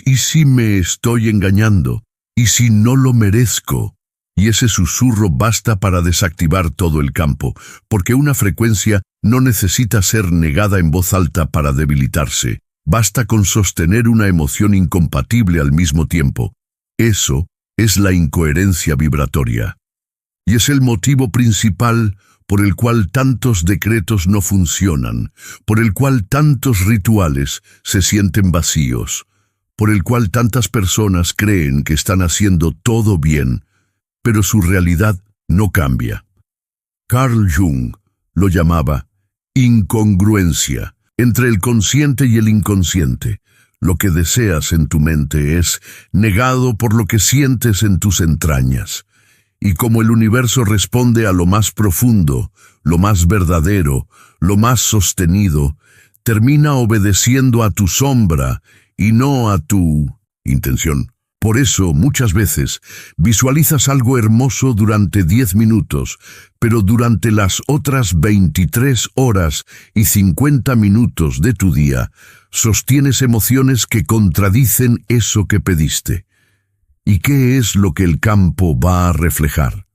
¿Y si me estoy engañando? ¿Y si no lo merezco? Y ese susurro basta para desactivar todo el campo, porque una frecuencia no necesita ser negada en voz alta para debilitarse. Basta con sostener una emoción incompatible al mismo tiempo. Eso es la incoherencia vibratoria. Y es el motivo principal por el cual tantos decretos no funcionan, por el cual tantos rituales se sienten vacíos, por el cual tantas personas creen que están haciendo todo bien, pero su realidad no cambia. Carl Jung lo llamaba incongruencia entre el consciente y el inconsciente. Lo que deseas en tu mente es negado por lo que sientes en tus entrañas. Y como el universo responde a lo más profundo, lo más verdadero, lo más sostenido, termina obedeciendo a tu sombra y no a tu intención. Por eso, muchas veces, visualizas algo hermoso durante 10 minutos, pero durante las otras 23 horas y 50 minutos de tu día, sostienes emociones que contradicen eso que pediste. ¿Y qué es lo que el campo va a reflejar?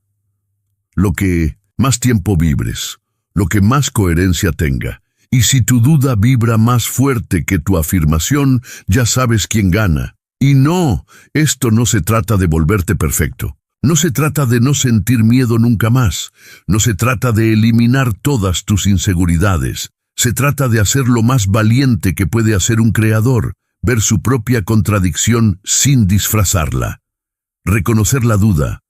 Lo que más tiempo vibres, lo que más coherencia tenga. Y si tu duda vibra más fuerte que tu afirmación, ya sabes quién gana. Y no, esto no se trata de volverte perfecto. No se trata de no sentir miedo nunca más. No se trata de eliminar todas tus inseguridades. Se trata de hacer lo más valiente que puede hacer un creador, ver su propia contradicción sin disfrazarla. Reconocer la duda,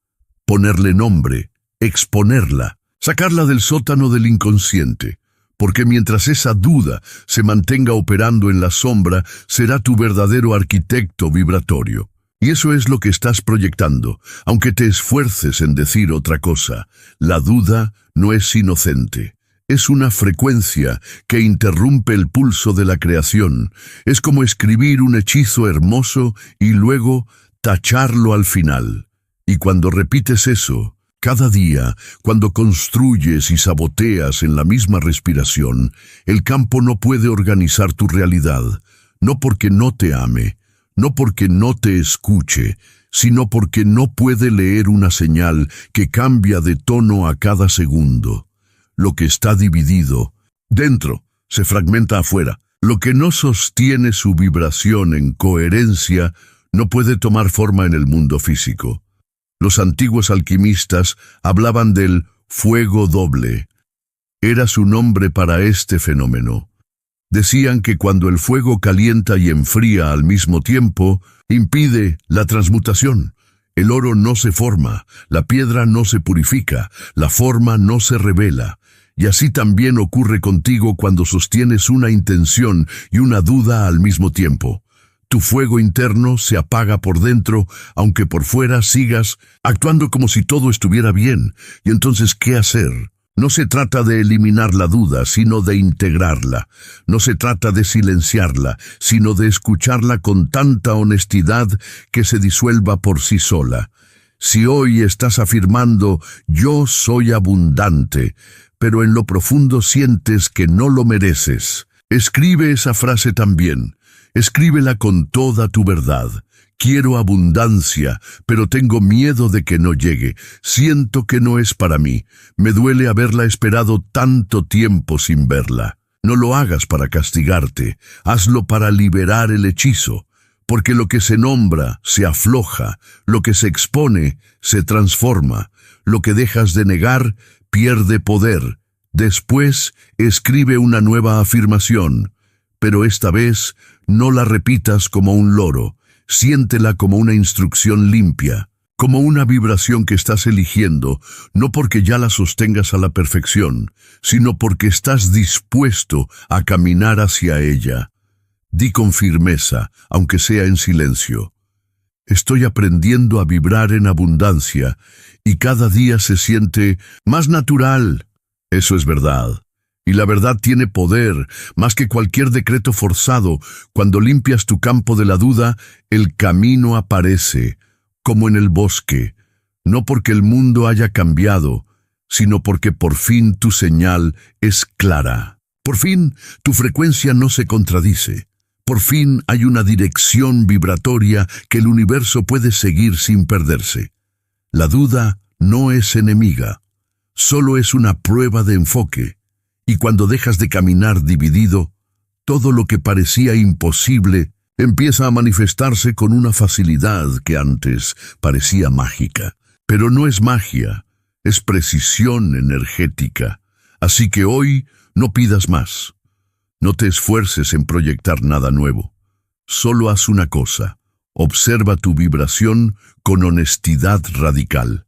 ponerle nombre, exponerla, sacarla del sótano del inconsciente. Porque mientras esa duda se mantenga operando en la sombra, será tu verdadero arquitecto vibratorio. Y eso es lo que estás proyectando, aunque te esfuerces en decir otra cosa. La duda no es inocente. Es una frecuencia que interrumpe el pulso de la creación. Es como escribir un hechizo hermoso y luego tacharlo al final. Y cuando repites eso, cada día, cuando construyes y saboteas en la misma respiración, el campo no puede organizar tu realidad, no porque no te ame, no porque no te escuche, sino porque no puede leer una señal que cambia de tono a cada segundo. Lo que está dividido dentro se fragmenta afuera. Lo que no sostiene su vibración en coherencia no puede tomar forma en el mundo físico. Los antiguos alquimistas hablaban del fuego doble. Era su nombre para este fenómeno. Decían que cuando el fuego calienta y enfría al mismo tiempo, impide la transmutación. El oro no se forma, la piedra no se purifica, la forma no se revela. Y así también ocurre contigo cuando sostienes una intención y una duda al mismo tiempo. Tu fuego interno se apaga por dentro, aunque por fuera sigas actuando como si todo estuviera bien. Y entonces, ¿qué hacer? No se trata de eliminar la duda, sino de integrarla. No se trata de silenciarla, sino de escucharla con tanta honestidad que se disuelva por sí sola. Si hoy estás afirmando, yo soy abundante, pero en lo profundo sientes que no lo mereces, escribe esa frase también. Escríbela con toda tu verdad. Quiero abundancia, pero tengo miedo de que no llegue. Siento que no es para mí. Me duele haberla esperado tanto tiempo sin verla. No lo hagas para castigarte. Hazlo para liberar el hechizo. Porque lo que se nombra se afloja. Lo que se expone se transforma. Lo que dejas de negar pierde poder. Después, escribe una nueva afirmación. Pero esta vez, no la repitas como un loro, siéntela como una instrucción limpia, como una vibración que estás eligiendo, no porque ya la sostengas a la perfección, sino porque estás dispuesto a caminar hacia ella. Di con firmeza, aunque sea en silencio. Estoy aprendiendo a vibrar en abundancia y cada día se siente más natural. Eso es verdad. Y la verdad tiene poder, más que cualquier decreto forzado. Cuando limpias tu campo de la duda, el camino aparece, como en el bosque, no porque el mundo haya cambiado, sino porque por fin tu señal es clara. Por fin tu frecuencia no se contradice. Por fin hay una dirección vibratoria que el universo puede seguir sin perderse. La duda no es enemiga, solo es una prueba de enfoque. Y cuando dejas de caminar dividido, todo lo que parecía imposible empieza a manifestarse con una facilidad que antes parecía mágica. Pero no es magia, es precisión energética. Así que hoy no pidas más. No te esfuerces en proyectar nada nuevo. Solo haz una cosa. Observa tu vibración con honestidad radical.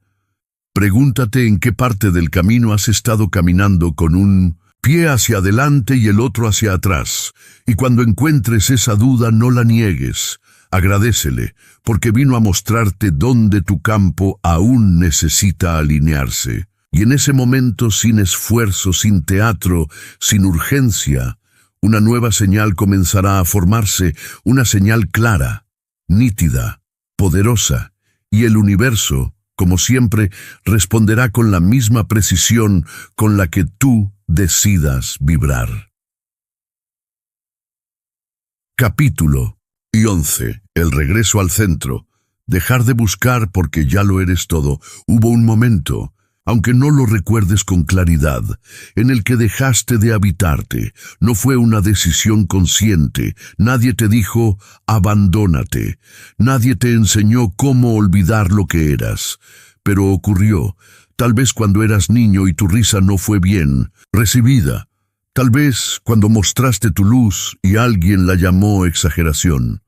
Pregúntate en qué parte del camino has estado caminando con un pie hacia adelante y el otro hacia atrás. Y cuando encuentres esa duda, no la niegues. Agradécele, porque vino a mostrarte dónde tu campo aún necesita alinearse. Y en ese momento, sin esfuerzo, sin teatro, sin urgencia, una nueva señal comenzará a formarse, una señal clara, nítida, poderosa, y el universo, como siempre, responderá con la misma precisión con la que tú decidas vibrar. Capítulo 11. El regreso al centro. Dejar de buscar porque ya lo eres todo. Hubo un momento, aunque no lo recuerdes con claridad, en el que dejaste de habitarte. No fue una decisión consciente. Nadie te dijo, abandónate. Nadie te enseñó cómo olvidar lo que eras. Pero ocurrió, tal vez cuando eras niño y tu risa no fue bien recibida. Tal vez cuando mostraste tu luz y alguien la llamó exageración.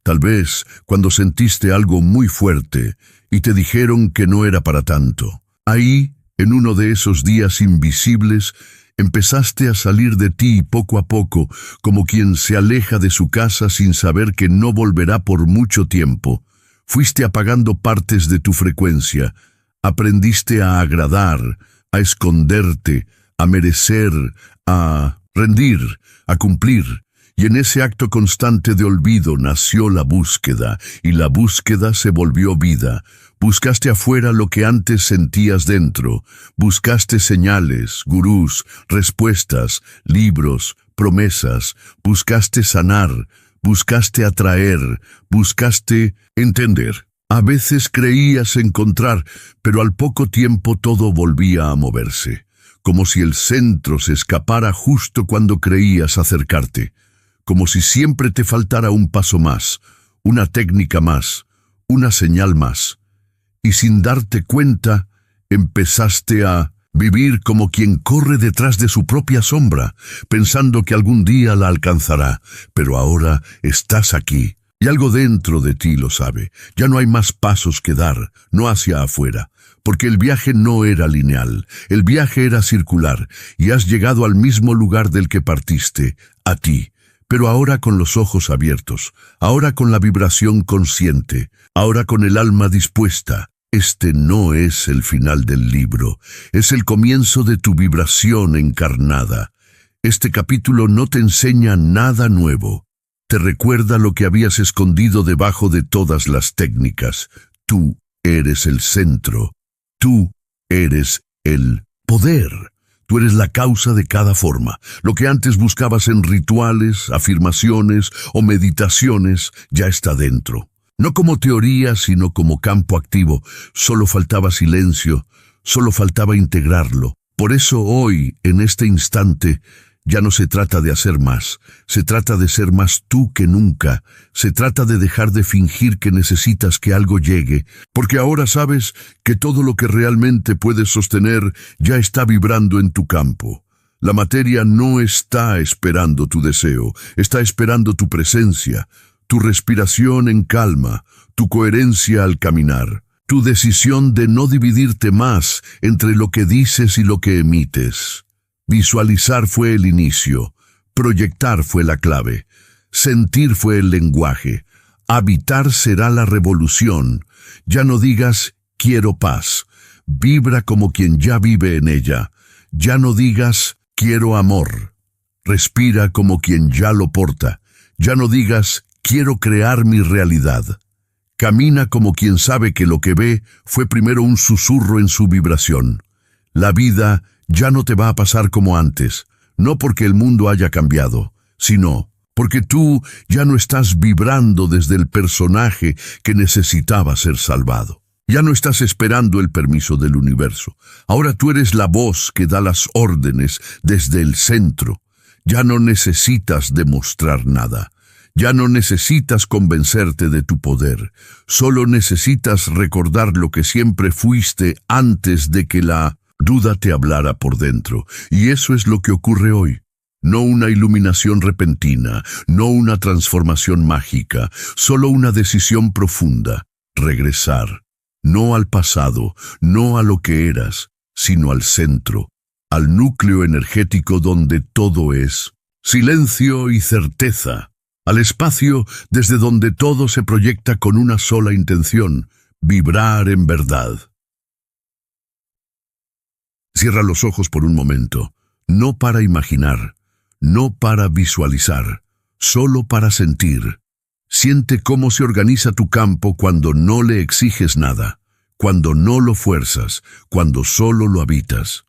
Tal vez cuando sentiste algo muy fuerte y te dijeron que no era para tanto. Ahí, en uno de esos días invisibles, empezaste a salir de ti poco a poco, como quien se aleja de su casa sin saber que no volverá por mucho tiempo. Fuiste apagando partes de tu frecuencia. Aprendiste a agradar, a esconderte, a merecer, a rendir, a cumplir. Y en ese acto constante de olvido nació la búsqueda, y la búsqueda se volvió vida. Buscaste afuera lo que antes sentías dentro. Buscaste señales, gurús, respuestas, libros, promesas. Buscaste sanar, buscaste atraer, buscaste entender. A veces creías encontrar, pero al poco tiempo todo volvía a moverse, como si el centro se escapara justo cuando creías acercarte. Como si siempre te faltara un paso más, una técnica más, una señal más. Y sin darte cuenta, empezaste a vivir como quien corre detrás de su propia sombra, pensando que algún día la alcanzará. Pero ahora estás aquí, y algo dentro de ti lo sabe. Ya no hay más pasos que dar, no hacia afuera, porque el viaje no era lineal, el viaje era circular, y has llegado al mismo lugar del que partiste, a ti. Pero ahora con los ojos abiertos, ahora con la vibración consciente, ahora con el alma dispuesta. Este no es el final del libro, es el comienzo de tu vibración encarnada. Este capítulo no te enseña nada nuevo. Te recuerda lo que habías escondido debajo de todas las técnicas. Tú eres el centro. Tú eres el poder. Tú eres la causa de cada forma. Lo que antes buscabas en rituales, afirmaciones o meditaciones ya está dentro. No como teoría, sino como campo activo. Solo faltaba silencio, solo faltaba integrarlo. Por eso hoy, en este instante, ya no se trata de hacer más. Se trata de ser más tú que nunca. Se trata de dejar de fingir que necesitas que algo llegue, porque ahora sabes que todo lo que realmente puedes sostener ya está vibrando en tu campo. La materia no está esperando tu deseo, está esperando tu presencia, tu respiración en calma, tu coherencia al caminar, tu decisión de no dividirte más entre lo que dices y lo que emites. Visualizar fue el inicio, proyectar fue la clave, sentir fue el lenguaje, habitar será la revolución. Ya no digas quiero paz, vibra como quien ya vive en ella. Ya no digas quiero amor, respira como quien ya lo porta. Ya no digas quiero crear mi realidad. Camina como quien sabe que lo que ve fue primero un susurro en su vibración. La vida ya no te va a pasar como antes, no porque el mundo haya cambiado, sino porque tú ya no estás vibrando desde el personaje que necesitaba ser salvado. Ya no estás esperando el permiso del universo. Ahora tú eres la voz que da las órdenes desde el centro. Ya no necesitas demostrar nada. Ya no necesitas convencerte de tu poder. Solo necesitas recordar lo que siempre fuiste antes de que la duda te hablara por dentro. Y eso es lo que ocurre hoy. No una iluminación repentina, no una transformación mágica, solo una decisión profunda. Regresar. No al pasado, no a lo que eras, sino al centro, al núcleo energético donde todo es silencio y certeza, al espacio desde donde todo se proyecta con una sola intención, vibrar en verdad. Cierra los ojos por un momento, no para imaginar, no para visualizar, solo para sentir. Siente cómo se organiza tu campo cuando no le exiges nada, cuando no lo fuerzas, cuando solo lo habitas.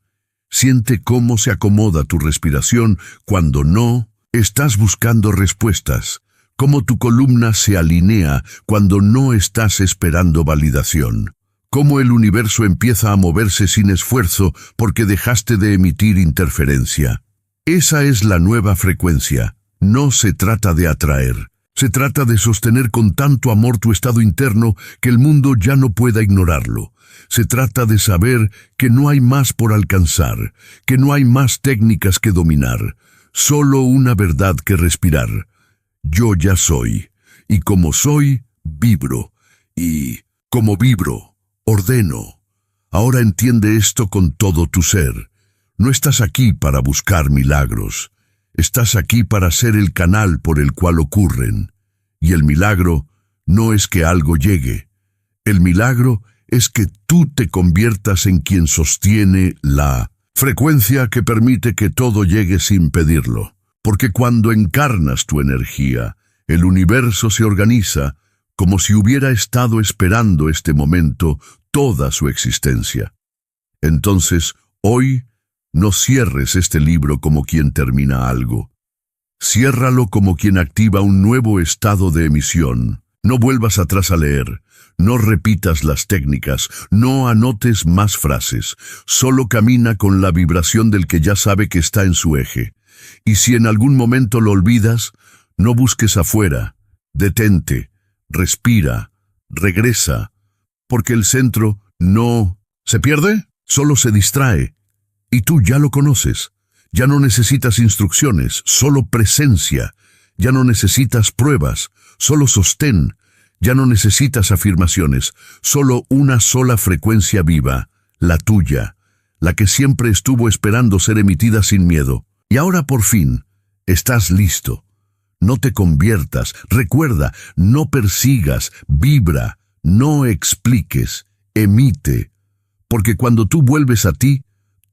Siente cómo se acomoda tu respiración cuando no estás buscando respuestas, cómo tu columna se alinea cuando no estás esperando validación, cómo el universo empieza a moverse sin esfuerzo porque dejaste de emitir interferencia. Esa es la nueva frecuencia. No se trata de atraer. Se trata de sostener con tanto amor tu estado interno que el mundo ya no pueda ignorarlo. Se trata de saber que no hay más por alcanzar, que no hay más técnicas que dominar, solo una verdad que respirar. Yo ya soy, y como soy, vibro, y como vibro, ordeno. Ahora entiende esto con todo tu ser. No estás aquí para buscar milagros. Estás aquí para ser el canal por el cual ocurren. Y el milagro no es que algo llegue. El milagro es que tú te conviertas en quien sostiene la frecuencia que permite que todo llegue sin pedirlo. Porque cuando encarnas tu energía, el universo se organiza como si hubiera estado esperando este momento toda su existencia. Entonces, hoy, no cierres este libro como quien termina algo. Ciérralo como quien activa un nuevo estado de emisión. No vuelvas atrás a leer. No repitas las técnicas. No anotes más frases. Solo camina con la vibración del que ya sabe que está en su eje. Y si en algún momento lo olvidas, no busques afuera. Detente. Respira. Regresa. Porque el centro no se pierde, solo se distrae. Y tú ya lo conoces. Ya no necesitas instrucciones, solo presencia. Ya no necesitas pruebas, solo sostén. Ya no necesitas afirmaciones, solo una sola frecuencia viva, la tuya, la que siempre estuvo esperando ser emitida sin miedo. Y ahora por fin, estás listo. No te conviertas, recuerda, no persigas, vibra, no expliques, emite. Porque cuando tú vuelves a ti,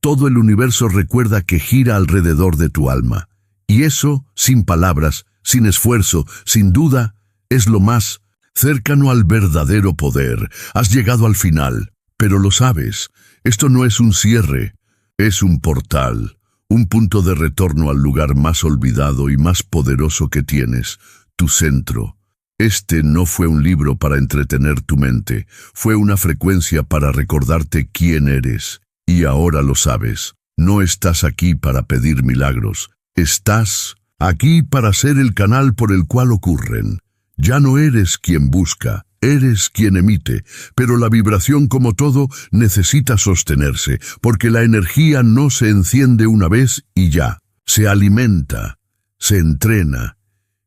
todo el universo recuerda que gira alrededor de tu alma. Y eso, sin palabras, sin esfuerzo, sin duda, es lo más cercano al verdadero poder. Has llegado al final, pero lo sabes. Esto no es un cierre, es un portal, un punto de retorno al lugar más olvidado y más poderoso que tienes, tu centro. Este no fue un libro para entretener tu mente, fue una frecuencia para recordarte quién eres. Y ahora lo sabes, no estás aquí para pedir milagros, estás aquí para ser el canal por el cual ocurren. Ya no eres quien busca, eres quien emite, pero la vibración como todo necesita sostenerse, porque la energía no se enciende una vez y ya, se alimenta, se entrena.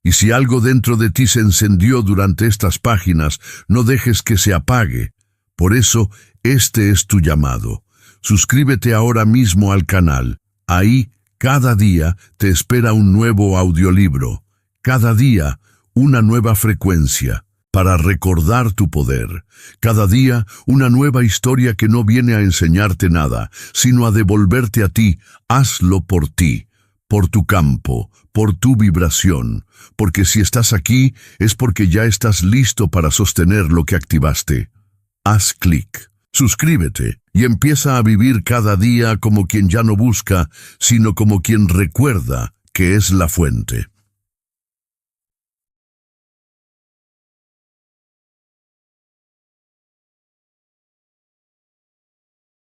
Y si algo dentro de ti se encendió durante estas páginas, no dejes que se apague. Por eso, este es tu llamado. Suscríbete ahora mismo al canal. Ahí, cada día, te espera un nuevo audiolibro. Cada día, una nueva frecuencia para recordar tu poder. Cada día, una nueva historia que no viene a enseñarte nada, sino a devolverte a ti. Hazlo por ti, por tu campo, por tu vibración. Porque si estás aquí, es porque ya estás listo para sostener lo que activaste. Haz clic. Suscríbete y empieza a vivir cada día como quien ya no busca, sino como quien recuerda que es la fuente.